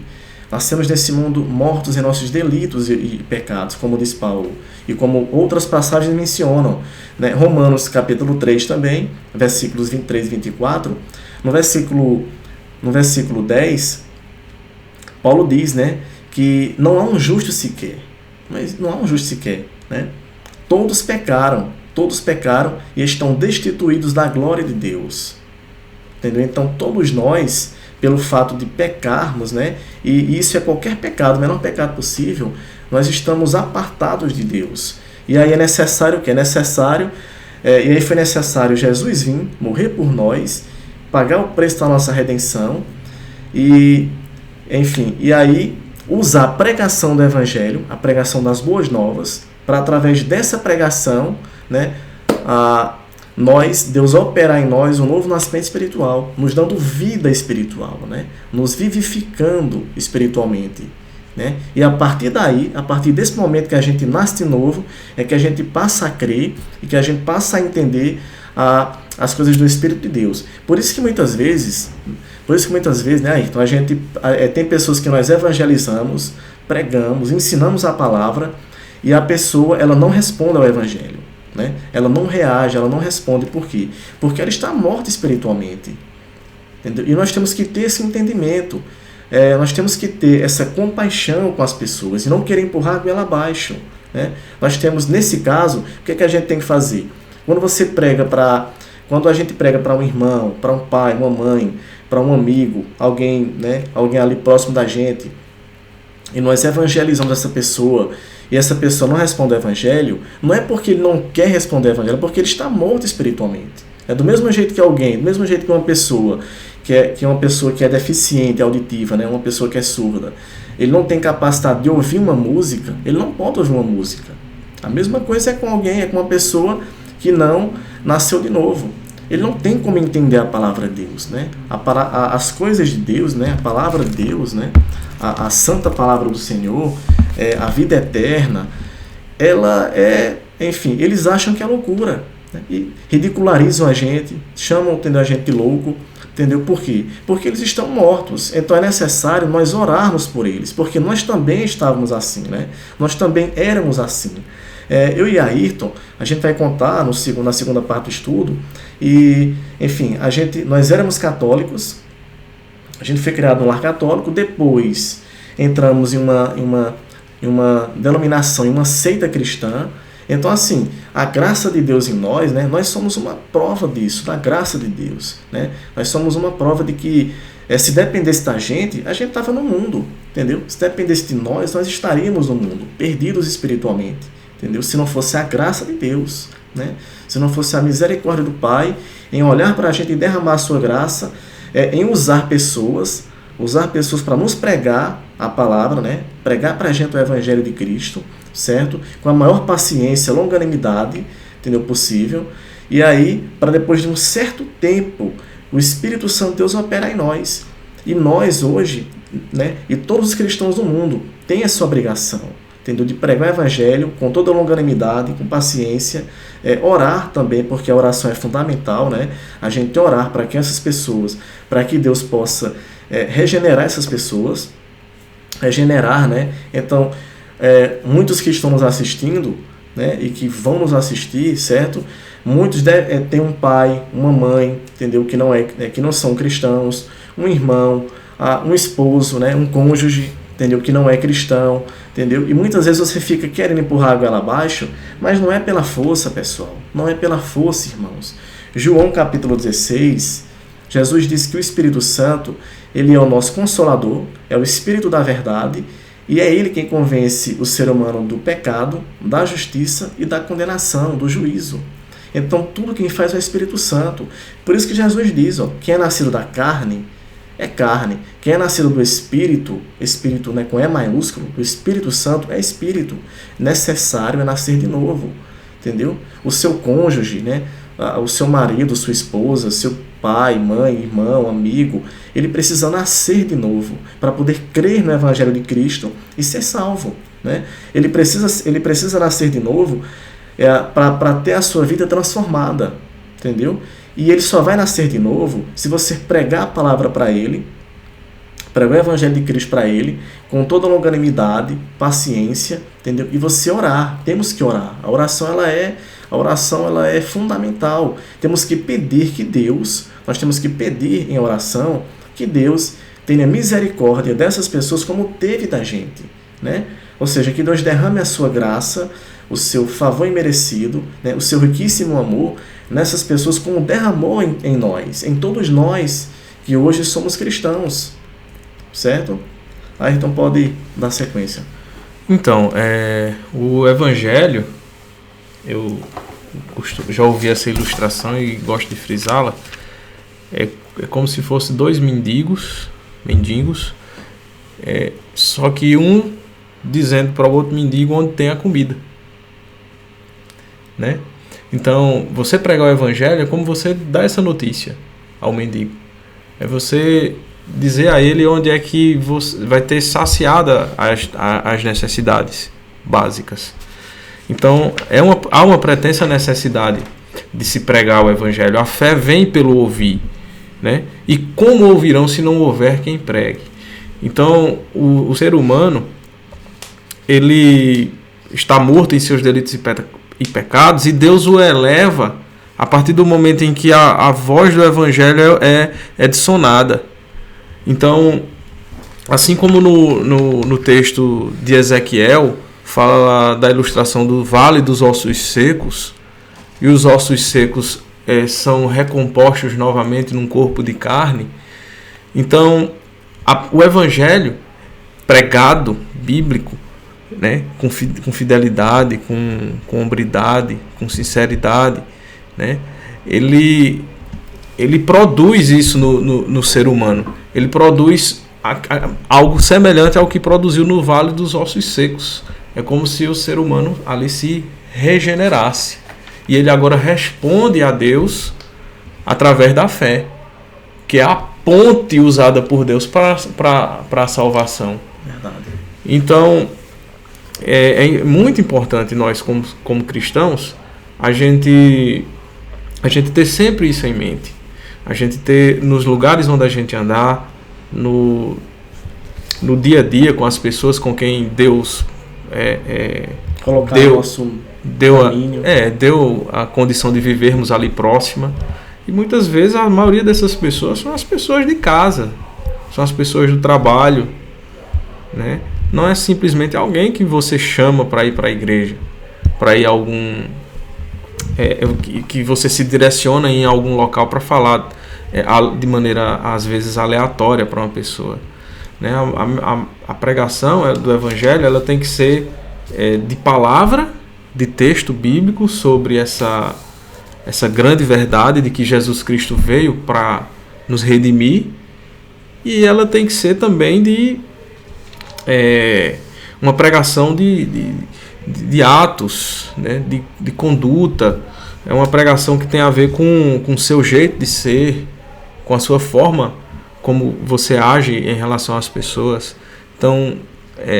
Nascemos nesse mundo mortos em nossos delitos e pecados, como diz Paulo. E como outras passagens mencionam, né? Romanos capítulo 3 também, versículos 23 e 24. No versículo 10, Paulo diz, né, que não há um justo sequer. Mas não há um justo sequer, né? Todos pecaram e estão destituídos da glória de Deus. Entendeu? Então, todos nós, pelo fato de pecarmos, né, e isso é qualquer pecado, o menor pecado possível, nós estamos apartados de Deus. E aí é necessário o quê? E aí foi necessário Jesus vir, morrer por nós, pagar o preço da nossa redenção e, enfim, e aí usar a pregação do Evangelho, a pregação das boas novas, para através dessa pregação, né, Deus operar em nós um novo nascimento espiritual, nos dando vida espiritual, né, nos vivificando espiritualmente, né, e a partir daí, a partir desse momento que a gente nasce de novo, é que a gente passa a crer e que a gente passa a entender as coisas do Espírito de Deus. Por isso que muitas vezes, né, Ayrton, a gente tem pessoas que nós evangelizamos, pregamos, ensinamos a palavra e a pessoa ela não responde ao Evangelho, né? Ela não reage, ela não responde. Por quê? Porque ela está morta espiritualmente. Entendeu? E nós temos que ter esse entendimento. Nós temos que ter essa compaixão com as pessoas e não querer empurrar a goela abaixo, né? Nós temos, nesse caso, o que a gente tem que fazer? Quando a gente prega para um irmão, para um pai, uma mãe, para um amigo, alguém ali próximo da gente, e nós evangelizamos essa pessoa, e essa pessoa não responde ao Evangelho, não é porque ele não quer responder ao Evangelho, é porque ele está morto espiritualmente. Do mesmo jeito que uma pessoa que é uma pessoa que é deficiente auditiva, né? Uma pessoa que é surda, ele não tem capacidade de ouvir uma música, ele não pode ouvir uma música. A mesma coisa é com alguém, é com uma pessoa que não nasceu de novo. Ele não tem como entender a palavra de Deus, né? As coisas de Deus, né? A palavra de Deus, né? A santa palavra do Senhor, a vida eterna, ela é, enfim, eles acham que é loucura, né? E ridicularizam a gente, chamam, entendeu, a gente de louco, entendeu? Por quê? Porque eles estão mortos. Então é necessário nós orarmos por eles, porque nós também estávamos assim, né? Nós também éramos assim. Eu e Ayrton, a gente vai contar na segunda parte do estudo, e, enfim, nós éramos católicos, a gente foi criado no lar católico, depois entramos em uma denominação, em uma seita cristã. Então, assim, a graça de Deus em nós, né, nós somos uma prova disso, da graça de Deus, né? Nós somos uma prova de que, se dependesse da gente estava no mundo, entendeu? Se dependesse de nós estaríamos no mundo, perdidos espiritualmente, entendeu? Se não fosse a graça de Deus, né? Se não fosse a misericórdia do Pai em olhar para a gente e derramar a sua graça, em usar pessoas para nos pregar a palavra, né? Pregar para a gente o Evangelho de Cristo, certo? Com a maior paciência, longanimidade, entendeu? Possível. E aí, para depois de um certo tempo, o Espírito Santo de Deus operar em nós. E nós hoje, né? E todos os cristãos do mundo têm essa obrigação, entendeu? De pregar o Evangelho com toda longanimidade, com paciência, orar também, porque a oração é fundamental, né? A gente orar para que essas pessoas, para que Deus possa regenerar essas pessoas, regenerar, né? Então, muitos que estão nos assistindo, né, e que vão nos assistir, certo? Muitos têm um pai, uma mãe, entendeu? Que não são cristãos, um irmão, um esposo, né, um cônjuge, entendeu? Que não é cristão, entendeu? E muitas vezes você fica querendo empurrar a goela abaixo, mas não é pela força, pessoal. Não é pela força, irmãos. João capítulo 16, Jesus diz que o Espírito Santo, ele é o nosso consolador, é o Espírito da verdade, e é ele quem convence o ser humano do pecado, da justiça e da condenação, do juízo. Então, tudo quem faz é o Espírito Santo. Por isso que Jesus diz, quem é nascido da carne é carne. Quem é nascido do Espírito, Espírito, né, com E maiúsculo, o Espírito Santo é Espírito. Necessário é nascer de novo, entendeu? O seu cônjuge, né, o seu marido, sua esposa, seu pai, mãe, irmão, amigo, ele precisa nascer de novo para poder crer no Evangelho de Cristo e ser salvo, né? Ele precisa nascer de novo para ter a sua vida transformada, entendeu? E ele só vai nascer de novo se você pregar a palavra para ele, pregar o Evangelho de Cristo para ele, com toda longanimidade, paciência, entendeu? E você orar. Temos que orar. A oração ela é fundamental. Temos que pedir que Deus, nós temos que pedir em oração que Deus tenha misericórdia dessas pessoas como teve da gente, né? Ou seja, que Deus derrame a sua graça, o seu favor imerecido, né? O seu riquíssimo amor nessas pessoas como derramou em nós, em todos nós que hoje somos cristãos, certo? Aí então pode dar sequência. Então, o Evangelho, eu já ouvi essa ilustração e gosto de frisá-la, é como se fosse dois mendigos, só que um dizendo para o outro mendigo onde tem a comida, né? Então, você pregar o Evangelho é como você dar essa notícia ao mendigo. É você dizer a ele onde é que você vai ter saciada as necessidades básicas. Então, há uma pretensa necessidade de se pregar o Evangelho. A fé vem pelo ouvir, né? E como ouvirão se não houver quem pregue? Então, o ser humano, ele está morto em seus delitos e pecados, e Deus o eleva a partir do momento em que a voz do Evangelho é dissonada. Então, assim como no texto de Ezequiel, fala da ilustração do vale dos ossos secos, e os ossos secos são recompostos novamente num corpo de carne. Então, o Evangelho pregado, bíblico, né, com fidelidade, com hombridade, com sinceridade, né, ele ele produz isso no ser humano. Ele produz algo semelhante ao que produziu no Vale dos Ossos Secos. É como se o ser humano ali se regenerasse. E ele agora responde a Deus através da fé, que é a ponte usada por Deus para a salvação. Verdade. Então, é muito importante nós, como cristãos, a gente ter sempre isso em mente. A gente ter, nos lugares onde a gente andar, no dia a dia, com as pessoas com quem Deus colocar deu a condição de vivermos ali próxima. E muitas vezes a maioria dessas pessoas são as pessoas de casa, são as pessoas do trabalho, né? Não é simplesmente alguém que você chama para ir para a igreja, para ir a algum que você se direciona em algum local para falar de maneira às vezes aleatória para uma pessoa, né? A pregação do evangelho, ela tem que ser de palavra, de texto bíblico sobre essa grande verdade de que Jesus Cristo veio para nos redimir, e ela tem que ser também de uma pregação de atos, né? de conduta. É uma pregação que tem a ver com o seu jeito de ser, com a sua forma como você age em relação às pessoas. Então,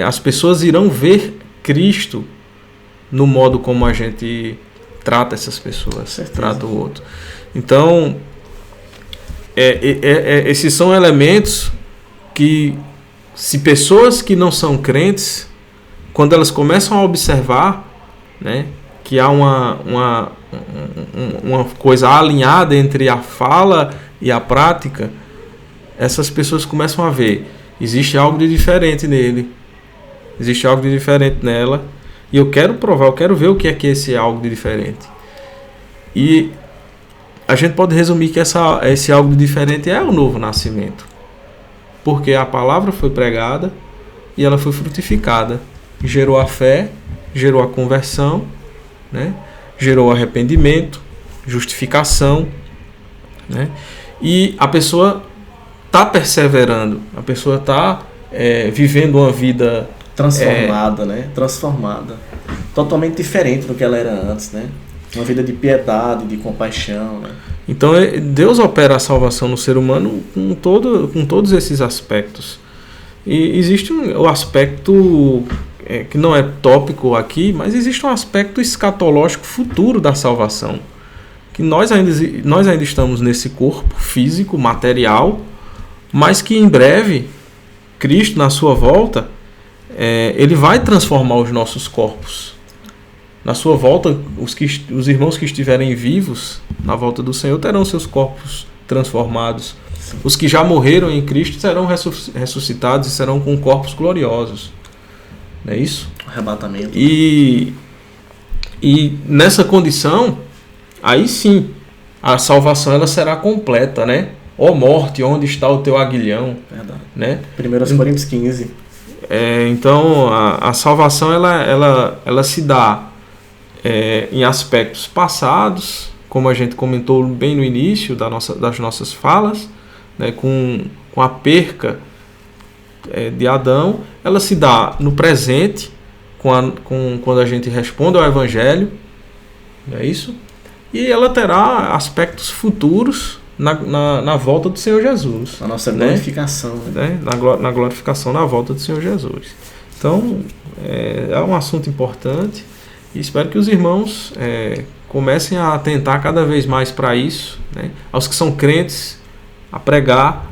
as pessoas irão ver Cristo no modo como a gente trata essas pessoas, trata o outro. Então, esses são elementos que, se pessoas que não são crentes, quando elas começam a observar, né, que há uma coisa alinhada entre a fala e a prática, essas pessoas começam a ver, existe algo de diferente nele, existe algo de diferente nela, e eu quero provar, eu quero ver o que é esse algo de diferente. E a gente pode resumir que esse algo de diferente é o novo nascimento, porque a palavra foi pregada e ela foi frutificada, gerou a fé, gerou a conversão, né? Gerou arrependimento, justificação, né? E a pessoa está perseverando, a pessoa está vivendo uma vida transformada, né? Transformada, totalmente diferente do que ela era antes, né? Uma vida de piedade, de compaixão, né? Então Deus opera a salvação no ser humano com todos esses aspectos. E existe o aspecto que não é tópico aqui, mas existe um aspecto escatológico futuro da salvação, que nós ainda estamos nesse corpo físico, material, mas que em breve Cristo, na sua volta, ele vai transformar os nossos corpos. Na sua volta, os irmãos que estiverem vivos na volta do Senhor terão seus corpos transformados. Sim. Os que já morreram em Cristo serão ressuscitados e serão com corpos gloriosos. Não é isso? Arrebatamento. E nessa condição, aí sim, a salvação ela será completa, né? Ó morte, onde está o teu aguilhão? Verdade. Né? 1 Coríntios 15. Então, a salvação ela se dá em aspectos passados, como a gente comentou bem no início das nossas falas, né? Com a perca de Adão, ela se dá no presente, quando a gente responde ao Evangelho, não é isso? E ela terá aspectos futuros na volta do Senhor Jesus. Na nossa glorificação. Né? Na glorificação, na volta do Senhor Jesus. Então, é um assunto importante e espero que os irmãos comecem a atentar cada vez mais para isso, né? Aos que são crentes, a pregar,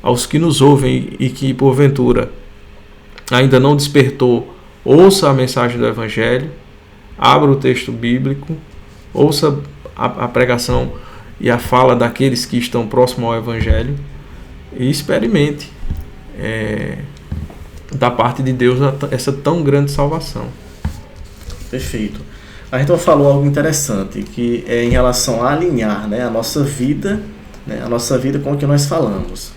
aos que nos ouvem e que, porventura, ainda não despertou, ouça a mensagem do Evangelho, abra o texto bíblico, ouça a pregação e a fala daqueles que estão próximos ao Evangelho e experimente da parte de Deus essa tão grande salvação. Perfeito. A gente falou algo interessante, que é em relação a alinhar, né, a nossa vida, né, a nossa vida com o que nós falamos.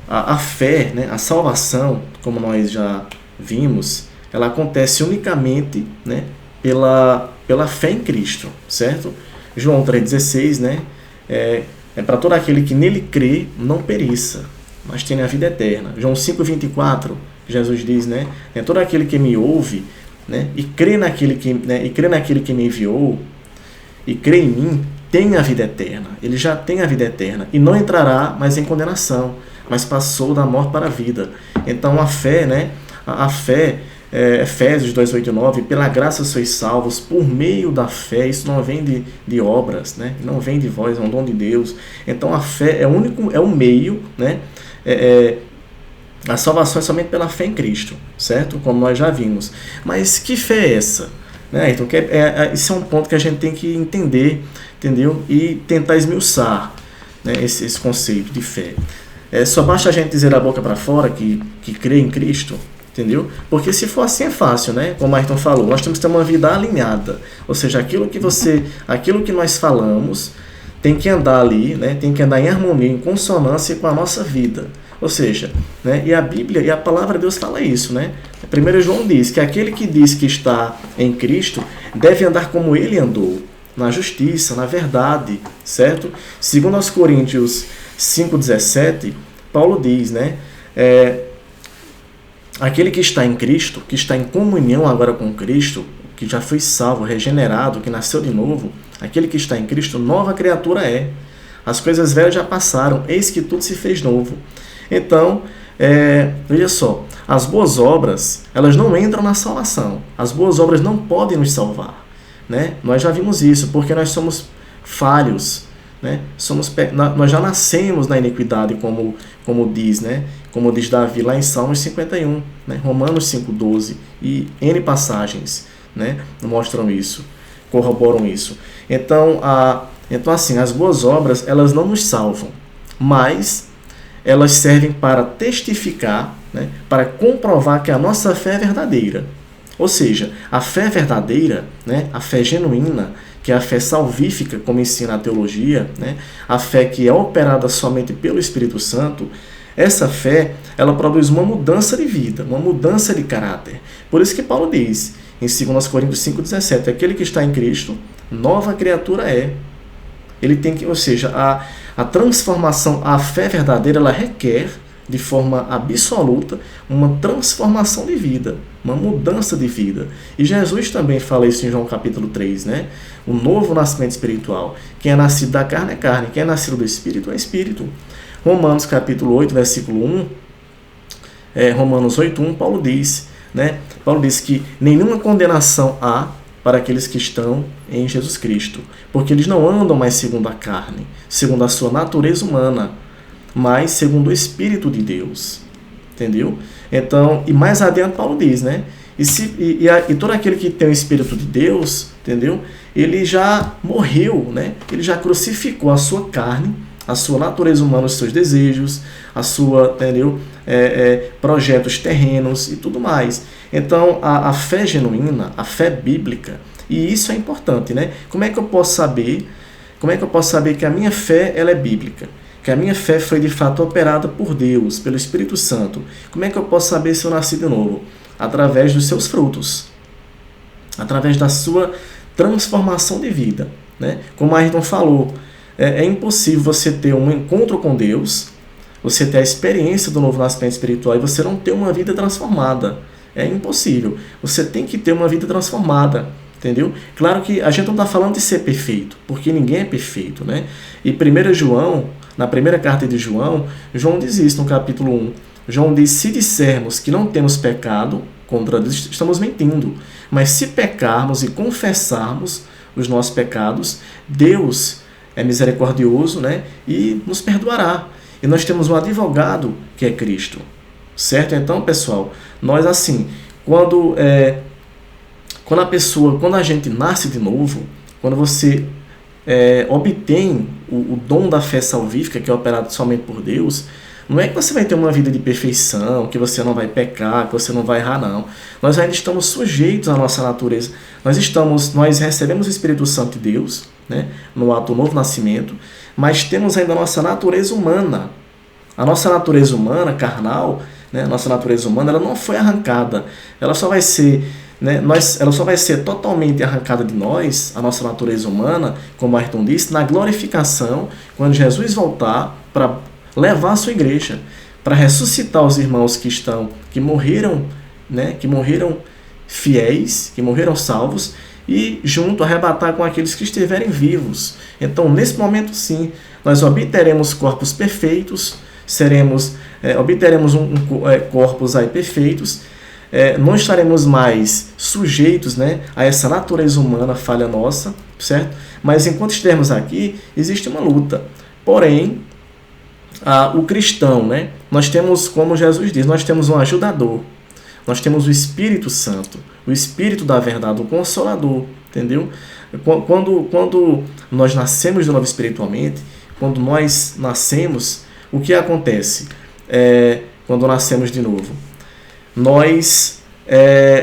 A fé, né, a salvação, como nós já vimos, ela acontece unicamente, né, pela fé em Cristo, certo? João 3,16, né, é para todo aquele que nele crê não pereça, mas tenha a vida eterna. João 5,24, Jesus diz, né? É todo aquele que me ouve, né, e crê naquele que me enviou, e crê em mim, tem a vida eterna. Ele já tem a vida eterna e não entrará mais em condenação, mas passou da morte para a vida. Então a fé, né? A fé, Efésios 2:8-9, pela graça sois salvos por meio da fé. Isso não vem de obras, né? Não vem de vós, é um dom de Deus. Então a fé é o meio, né? A salvação é somente pela fé em Cristo, certo? Como nós já vimos. Mas que fé é essa? Né? Então, esse é um ponto que a gente tem que entender, entendeu? E tentar esmiuçar, né, esse conceito de fé. Só basta a gente dizer da boca para fora que crê em Cristo, entendeu? Porque se for assim é fácil, né? Como o Ayrton falou, nós temos que ter uma vida alinhada. Ou seja, aquilo que nós falamos tem que andar ali, né? Tem que andar em harmonia, em consonância com a nossa vida. Ou seja, né, e a Bíblia e a palavra de Deus fala isso, né? 1 João diz que aquele que diz que está em Cristo deve andar como ele andou, na justiça, na verdade, certo? Segundo aos Coríntios 5,17, Paulo diz, né? Aquele que está em Cristo, que está em comunhão agora com Cristo, que já foi salvo, regenerado, que nasceu de novo, aquele que está em Cristo, nova criatura é. As coisas velhas já passaram, eis que tudo se fez novo. Então, veja só, as boas obras, elas não entram na salvação. As boas obras não podem nos salvar, né? Nós já vimos isso, porque nós somos falhos, né? Nós já nascemos na iniquidade, como diz, né? Como diz Davi lá em Salmos 51, né? Romanos 5,12 e N passagens, né, mostram isso, corroboram isso. Então, assim, as boas obras, elas não nos salvam, mas elas servem para testificar, né, para comprovar que a nossa fé é verdadeira. Ou seja, a fé verdadeira, né, a fé genuína, que é a fé salvífica, como ensina a teologia, né, a fé que é operada somente pelo Espírito Santo, essa fé, ela produz uma mudança de vida, uma mudança de caráter. Por isso que Paulo diz, em 2 Coríntios 5,17, aquele que está em Cristo, nova criatura é. Ele tem que, ou seja, a transformação, a fé verdadeira, ela requer, de forma absoluta, uma transformação de vida, uma mudança de vida. E Jesus também fala isso em João capítulo 3, né? O novo nascimento espiritual. Quem é nascido da carne é carne, quem é nascido do Espírito é Espírito. Romanos capítulo 8, versículo 1, Romanos 8:1, Paulo diz, né? Paulo diz que nenhuma condenação há para aqueles que estão em Jesus Cristo, porque eles não andam mais segundo a carne, segundo a sua natureza humana, mas segundo o Espírito de Deus, entendeu? Então, e mais adiante Paulo diz, né? E todo aquele que tem o Espírito de Deus, entendeu? Ele já morreu, né? Ele já crucificou a sua carne, a sua natureza humana, os seus desejos, a sua, entendeu? Projetos terrenos e tudo mais. Então, a fé genuína, a fé bíblica, e isso é importante, né? Como é que eu posso saber que a minha fé ela é bíblica? Que a minha fé foi de fato operada por Deus, pelo Espírito Santo. Como é que eu posso saber se eu nasci de novo? Através dos seus frutos, através da sua transformação de vida, né? Como a Ayrton falou, é impossível você ter um encontro com Deus, você ter a experiência do novo nascimento espiritual e você não ter uma vida transformada. É impossível. Você tem que ter uma vida transformada, entendeu? Claro que a gente não está falando de ser perfeito, porque ninguém é perfeito, né? E 1 João, na primeira carta de João, João diz isso no capítulo 1. João diz, se dissermos que não temos pecado contra Deus, estamos mentindo. Mas se pecarmos e confessarmos os nossos pecados, Deus é misericordioso, né, e nos perdoará. E nós temos um advogado que é Cristo. Certo? Então, pessoal, nós assim, quando a gente nasce de novo, quando você obtém o dom da fé salvífica, que é operado somente por Deus, não é que você vai ter uma vida de perfeição, que você não vai pecar, que você não vai errar, não. Nós ainda estamos sujeitos à nossa natureza. Nós recebemos o Espírito Santo de Deus, né, no ato do novo nascimento, mas temos ainda a nossa natureza humana. A nossa natureza humana, carnal, né, a nossa natureza humana, ela não foi arrancada. Ela só vai ser né, ela só vai ser totalmente arrancada de nós, a nossa natureza humana, como Ayrton disse, na glorificação, quando Jesus voltar para levar a sua igreja, para ressuscitar os irmãos que morreram, né, que morreram fiéis, que morreram salvos, e junto arrebatar com aqueles que estiverem vivos. Então, nesse momento, sim, nós obteremos corpos perfeitos, obteremos corpos aí perfeitos, não estaremos mais sujeitos, né, a essa natureza humana falha nossa, certo? Mas enquanto estivermos aqui, existe uma luta. Porém, o cristão, né, nós temos, como Jesus diz, nós temos um ajudador. Nós temos o Espírito Santo, o Espírito da verdade, o Consolador, entendeu? Quando nós nascemos de novo espiritualmente, quando nós nascemos, o que acontece quando nascemos de novo? Nós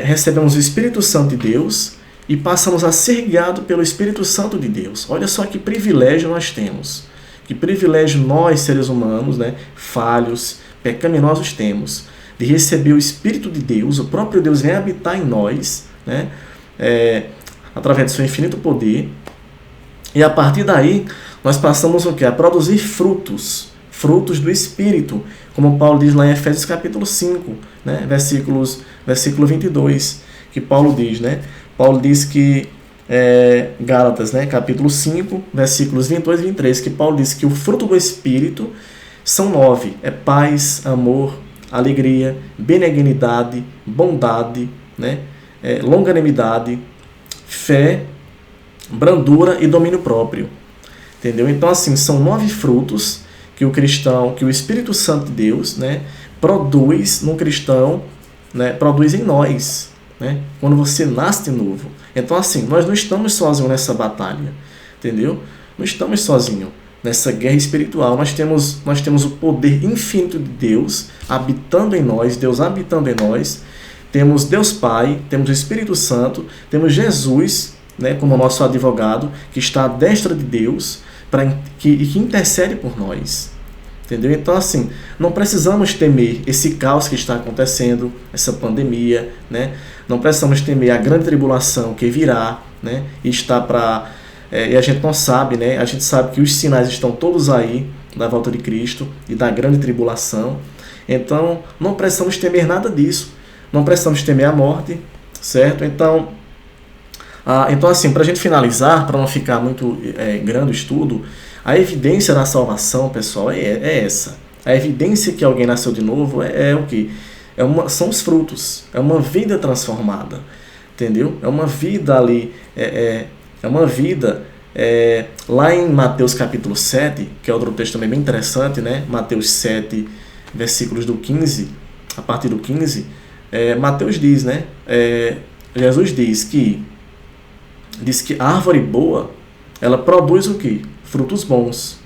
recebemos o Espírito Santo de Deus e passamos a ser guiados pelo Espírito Santo de Deus. Olha só que privilégio nós temos. Que privilégio nós, seres humanos, né, falhos, pecaminosos, temos de receber o Espírito de Deus. O próprio Deus vem habitar em nós, né, através do seu infinito poder. E a partir daí, nós passamos o quê? A produzir frutos do Espírito, como Paulo diz lá em Efésios capítulo 5, né, versículo 22, que Paulo diz, né? Paulo diz que, Gálatas, né, capítulo 5, versículos 22 e 23, que Paulo diz que o fruto do Espírito são 9, paz, amor, alegria, benignidade, bondade, né, longanimidade, fé, brandura e domínio próprio. Entendeu? Então, assim, são 9 frutos que o Espírito Santo de Deus, né, produz no cristão, né, produz em nós, né, quando você nasce de novo. Então, assim, nós não estamos sozinhos nessa batalha, entendeu? Não estamos sozinhos nessa guerra espiritual. Nós temos o poder infinito de Deus habitando em nós, Deus habitando em nós. Temos Deus Pai, temos o Espírito Santo, temos Jesus, né, como nosso advogado, que está à destra de Deus, que intercede por nós. Entendeu? Então, assim, não precisamos temer esse caos que está acontecendo, essa pandemia, né? Não precisamos temer a grande tribulação que virá, né? E a gente não sabe, né? A gente sabe que os sinais estão todos aí da volta de Cristo e da grande tribulação. Então, não precisamos temer nada disso. Não precisamos temer a morte, certo? Então assim, para a gente finalizar, para não ficar muito grande o estudo, a evidência da salvação, pessoal, é essa. A evidência que alguém nasceu de novo é o quê? São os frutos. É uma vida transformada. Entendeu? É uma vida ali. É uma vida. Lá em Mateus capítulo 7, que é outro texto também bem interessante, né? Mateus 7, versículos do 15, a partir do 15, Mateus diz, né? Jesus diz que a árvore boa, ela produz o quê? Frutos bons.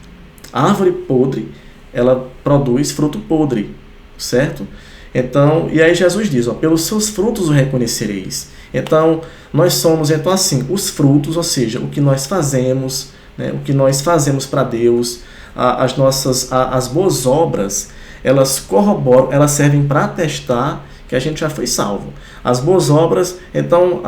A árvore podre, ela produz fruto podre, certo? Então, e aí Jesus diz, pelos seus frutos o reconhecereis. Então, nós somos, assim, os frutos, ou seja, o que nós fazemos, né, o que nós fazemos para Deus, as boas obras, elas corroboram, elas servem para atestar que a gente já foi salvo. As boas obras, então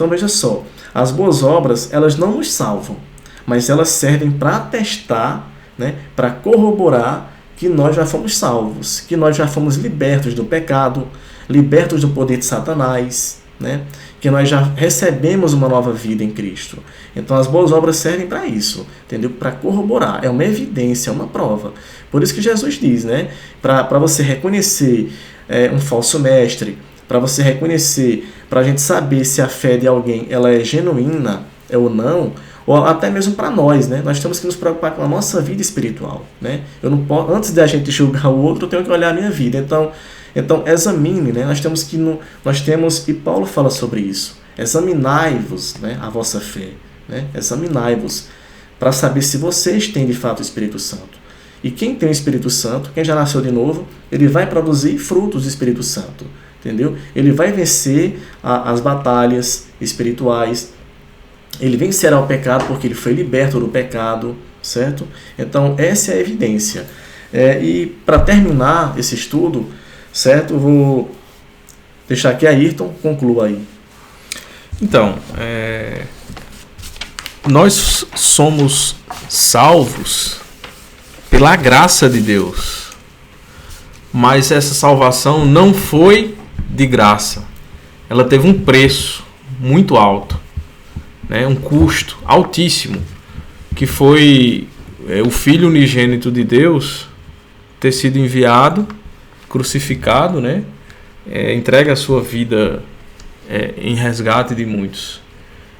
veja só, as boas obras, elas não nos salvam, mas elas servem para atestar, né, para corroborar que nós já fomos salvos, que nós já fomos libertos do pecado, libertos do poder de Satanás, né, que nós já recebemos uma nova vida em Cristo. Então as boas obras servem para isso, entendeu? Para corroborar, é uma evidência, é uma prova. Por isso que Jesus diz, né, para você reconhecer um falso mestre, para você reconhecer, para a gente saber se a fé de alguém ela é genuína ou não, ou até mesmo para nós, né? Nós temos que nos preocupar com a nossa vida espiritual, né? Eu não posso, antes de a gente julgar o outro, eu tenho que olhar a minha vida. Então examine, né? Nós temos, e Paulo fala sobre isso, examinai-vos, né, a vossa fé, né? Examinai-vos para saber se vocês têm de fato o Espírito Santo. E quem tem o Espírito Santo, quem já nasceu de novo, ele vai produzir frutos do Espírito Santo, entendeu? Ele vai vencer as batalhas espirituais, ele vencerá o pecado porque ele foi liberto do pecado, certo? Então, essa é a evidência. E para terminar esse estudo, certo? Eu vou deixar que a Ayrton conclua aí. Então, nós somos salvos pela graça de Deus, mas essa salvação não foi de graça. Ela teve um preço muito alto, né? Um custo altíssimo, que foi o Filho unigênito de Deus ter sido enviado, crucificado, né? Entregue a sua vida em resgate de muitos.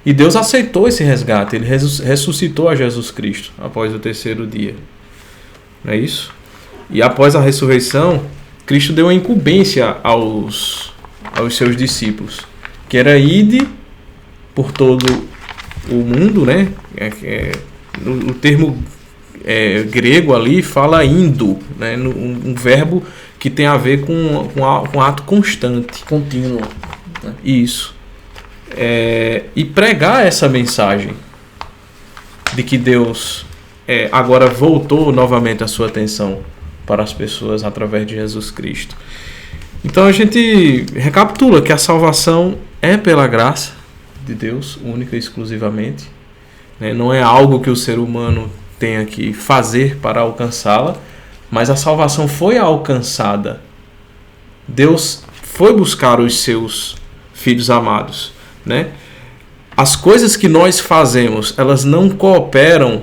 E Deus aceitou esse resgate. Ele ressuscitou a Jesus Cristo após o 3º dia. Não é isso? E após a ressurreição, Cristo deu uma incumbência aos seus discípulos, que era ide por todo o mundo, né? O termo grego ali fala indo, né? Um verbo que tem a ver com ato constante. Contínuo. Né? Isso. E pregar essa mensagem de que Deus agora voltou novamente a sua atenção para as pessoas através de Jesus Cristo. Então a gente recapitula que a salvação é pela graça de Deus, única e exclusivamente, né? Não é algo que o ser humano tenha que fazer para alcançá-la, mas a salvação foi alcançada. Deus foi buscar os seus filhos amados, né? As coisas que nós fazemos, elas não cooperam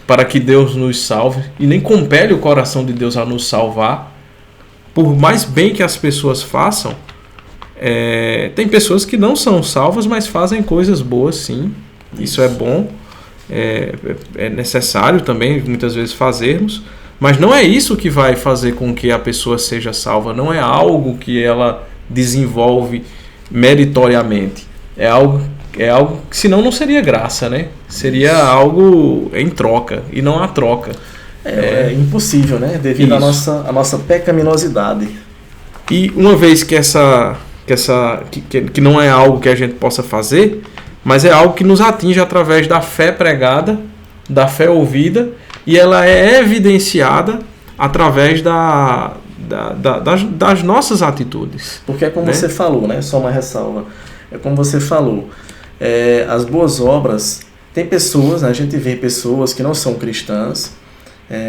para que Deus nos salve e nem compele o coração de Deus a nos salvar. Por mais bem que as pessoas façam, tem pessoas que não são salvas, mas fazem coisas boas, sim. Isso é bom, é necessário também muitas vezes fazermos, mas não é isso que vai fazer com que a pessoa seja salva. Não é algo que ela desenvolve meritoriamente. É algo que senão não seria graça, né? Seria algo em troca, e não há troca. É impossível, né? Devido à nossa pecaminosidade. E uma vez que não é algo que a gente possa fazer, mas é algo que nos atinge através da fé pregada, da fé ouvida, e ela é evidenciada através das nossas atitudes. Porque é como você falou, né? Só uma ressalva. É como você falou. As boas obras, tem pessoas, né? A gente vê pessoas que não são cristãs,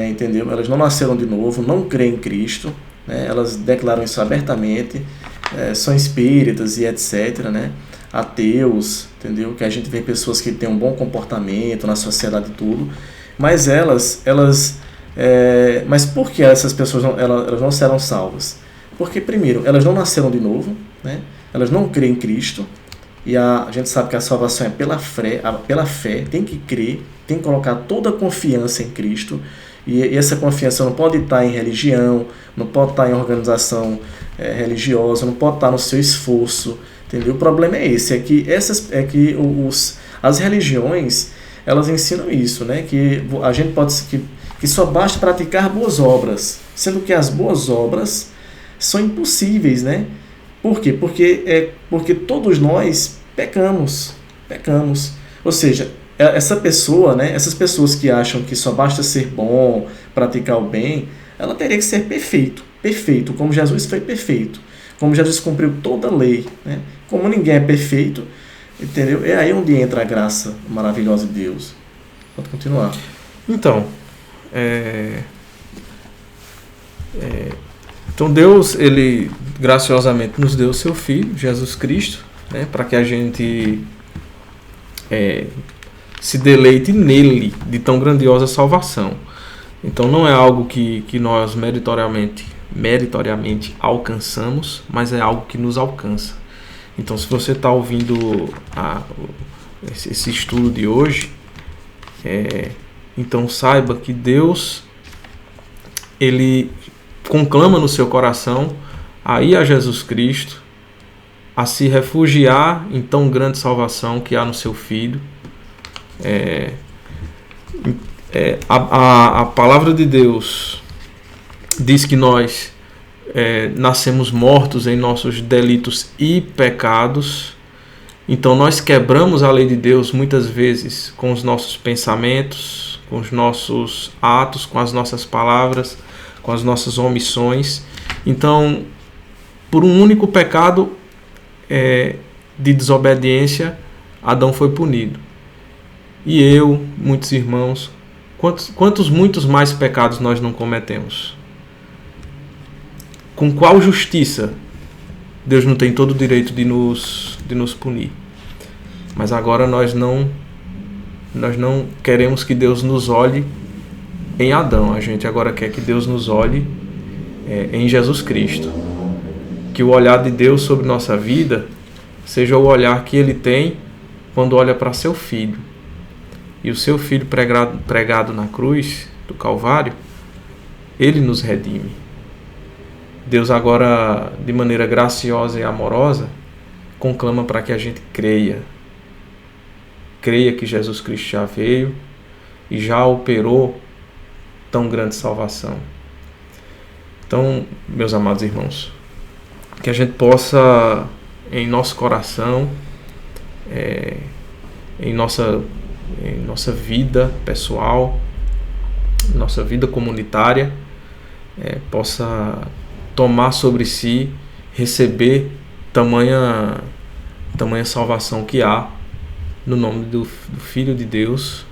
entendeu? Elas não nasceram de novo, não creem em Cristo, né? Elas declaram isso abertamente, são espíritas e etc, né? Ateus, entendeu? Que a gente vê pessoas que têm um bom comportamento na sociedade e tudo, mas mas por que essas pessoas elas não serão salvas? Porque, primeiro, elas não nasceram de novo, né? Elas não creem em Cristo, e a gente sabe que a salvação é pela fé, tem que crer, tem que colocar toda a confiança em Cristo, e essa confiança não pode estar em religião, não pode estar em organização religiosa, não pode estar no seu esforço, entendeu? O problema é esse, as religiões, elas ensinam isso, né? Que a gente que só basta praticar boas obras, sendo que as boas obras são impossíveis, né? Por quê? Porque todos nós pecamos. Ou seja, essa pessoa, né? Essas pessoas que acham que só basta ser bom, praticar o bem, ela teria que ser perfeito, como Jesus foi perfeito, como Jesus cumpriu toda a lei, né? Como ninguém é perfeito, entendeu? É aí onde entra a graça maravilhosa de Deus. Pode continuar. Então, então Deus, ele graciosamente nos deu o seu Filho, Jesus Cristo, né, para que a gente se deleite nele, de tão grandiosa salvação. Então não é algo que nós meritoriamente alcançamos, mas é algo que nos alcança. Então, se você está ouvindo esse estudo de hoje, então saiba que Deus, ele conclama no seu coração a ir a Jesus Cristo, a se refugiar em tão grande salvação que há no seu Filho. A palavra de Deus diz que nós nascemos mortos em nossos delitos e pecados. Então nós quebramos a lei de Deus muitas vezes com os nossos pensamentos, com os nossos atos, com as nossas palavras, com as nossas omissões. Então, por um único pecado, de desobediência, Adão foi punido. E eu, muitos irmãos, muitos mais pecados nós não cometemos? Com qual justiça Deus não tem todo o direito de nos punir? Mas agora nós não queremos que Deus nos olhe em Adão. A gente agora quer que Deus nos olhe em Jesus Cristo. Que o olhar de Deus sobre nossa vida seja o olhar que Ele tem quando olha para seu Filho. E o seu Filho pregado na cruz do Calvário, Ele nos redime. Deus agora, de maneira graciosa e amorosa, conclama para que a gente creia. Creia que Jesus Cristo já veio e já operou tão grande salvação. Então, meus amados irmãos, que a gente possa, em nosso coração, em nossa vida pessoal, nossa vida comunitária, possa tomar sobre si, receber tamanha salvação que há no nome do Filho de Deus,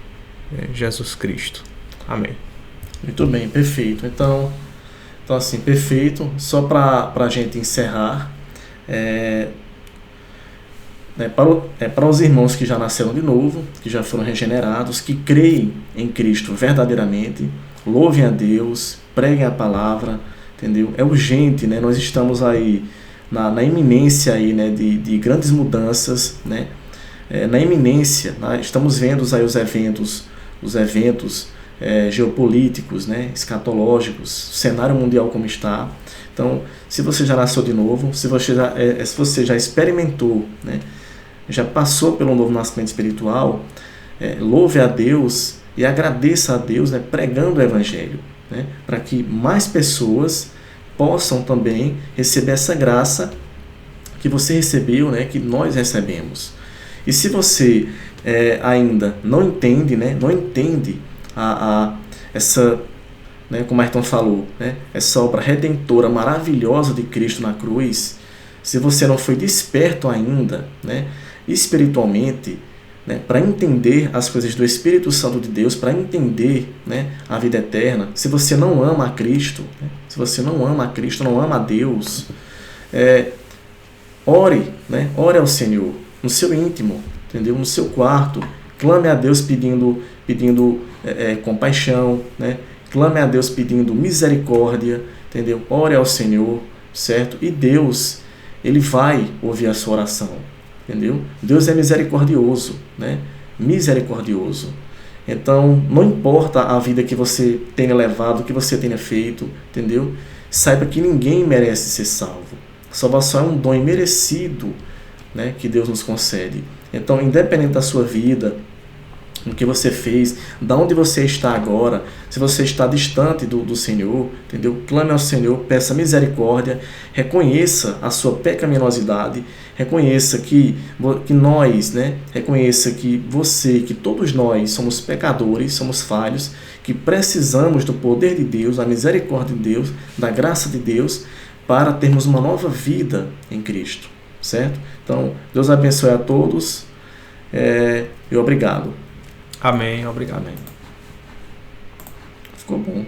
Jesus Cristo. Amém. Muito bem, perfeito. Então assim, perfeito. Só para a gente encerrar, para os irmãos que já nasceram de novo, que já foram regenerados, que creem em Cristo verdadeiramente, louvem a Deus, preguem a palavra, entendeu? É urgente, né? Nós estamos aí na iminência aí, né, de grandes mudanças, né? Na iminência, estamos vendo aí os eventos geopolíticos, né, escatológicos, o cenário mundial como está. Então, se você já nasceu de novo, se você já experimentou, né, já passou pelo novo nascimento espiritual, louve a Deus e agradeça a Deus, né, pregando o Evangelho, né, para que mais pessoas possam também receber essa graça que você recebeu, né, que nós recebemos. E se você ainda não entende, né, essa, né, como Ayrton falou, né, essa obra redentora maravilhosa de Cristo na cruz, se você não foi desperto ainda, né, espiritualmente, né, para entender as coisas do Espírito Santo de Deus, para entender, né, a vida eterna, se você não ama a Cristo, né, se você não ama a Cristo, não ama a Deus, ore, né, ore ao Senhor, no seu íntimo, entendeu? No seu quarto, clame a Deus pedindo compaixão, né? Clame a Deus pedindo misericórdia, entendeu? Ore ao Senhor, certo? E Deus, Ele vai ouvir a sua oração, entendeu? Deus é misericordioso, né? Misericordioso. Então, não importa a vida que você tenha levado, o que você tenha feito, entendeu? Saiba que ninguém merece ser salvo. A salvação é um dom imerecido, né, que Deus nos concede. Então, independente da sua vida, o que você fez, da onde você está agora, se você está distante do Senhor, entendeu? Clame ao Senhor, peça misericórdia, reconheça a sua pecaminosidade, reconheça que nós, né, reconheça que que todos nós somos pecadores, somos falhos, que precisamos do poder de Deus, da misericórdia de Deus, da graça de Deus, para termos uma nova vida em Cristo, certo? Então, Deus abençoe a todos e obrigado. Amém, obrigado. Amém. Ficou bom.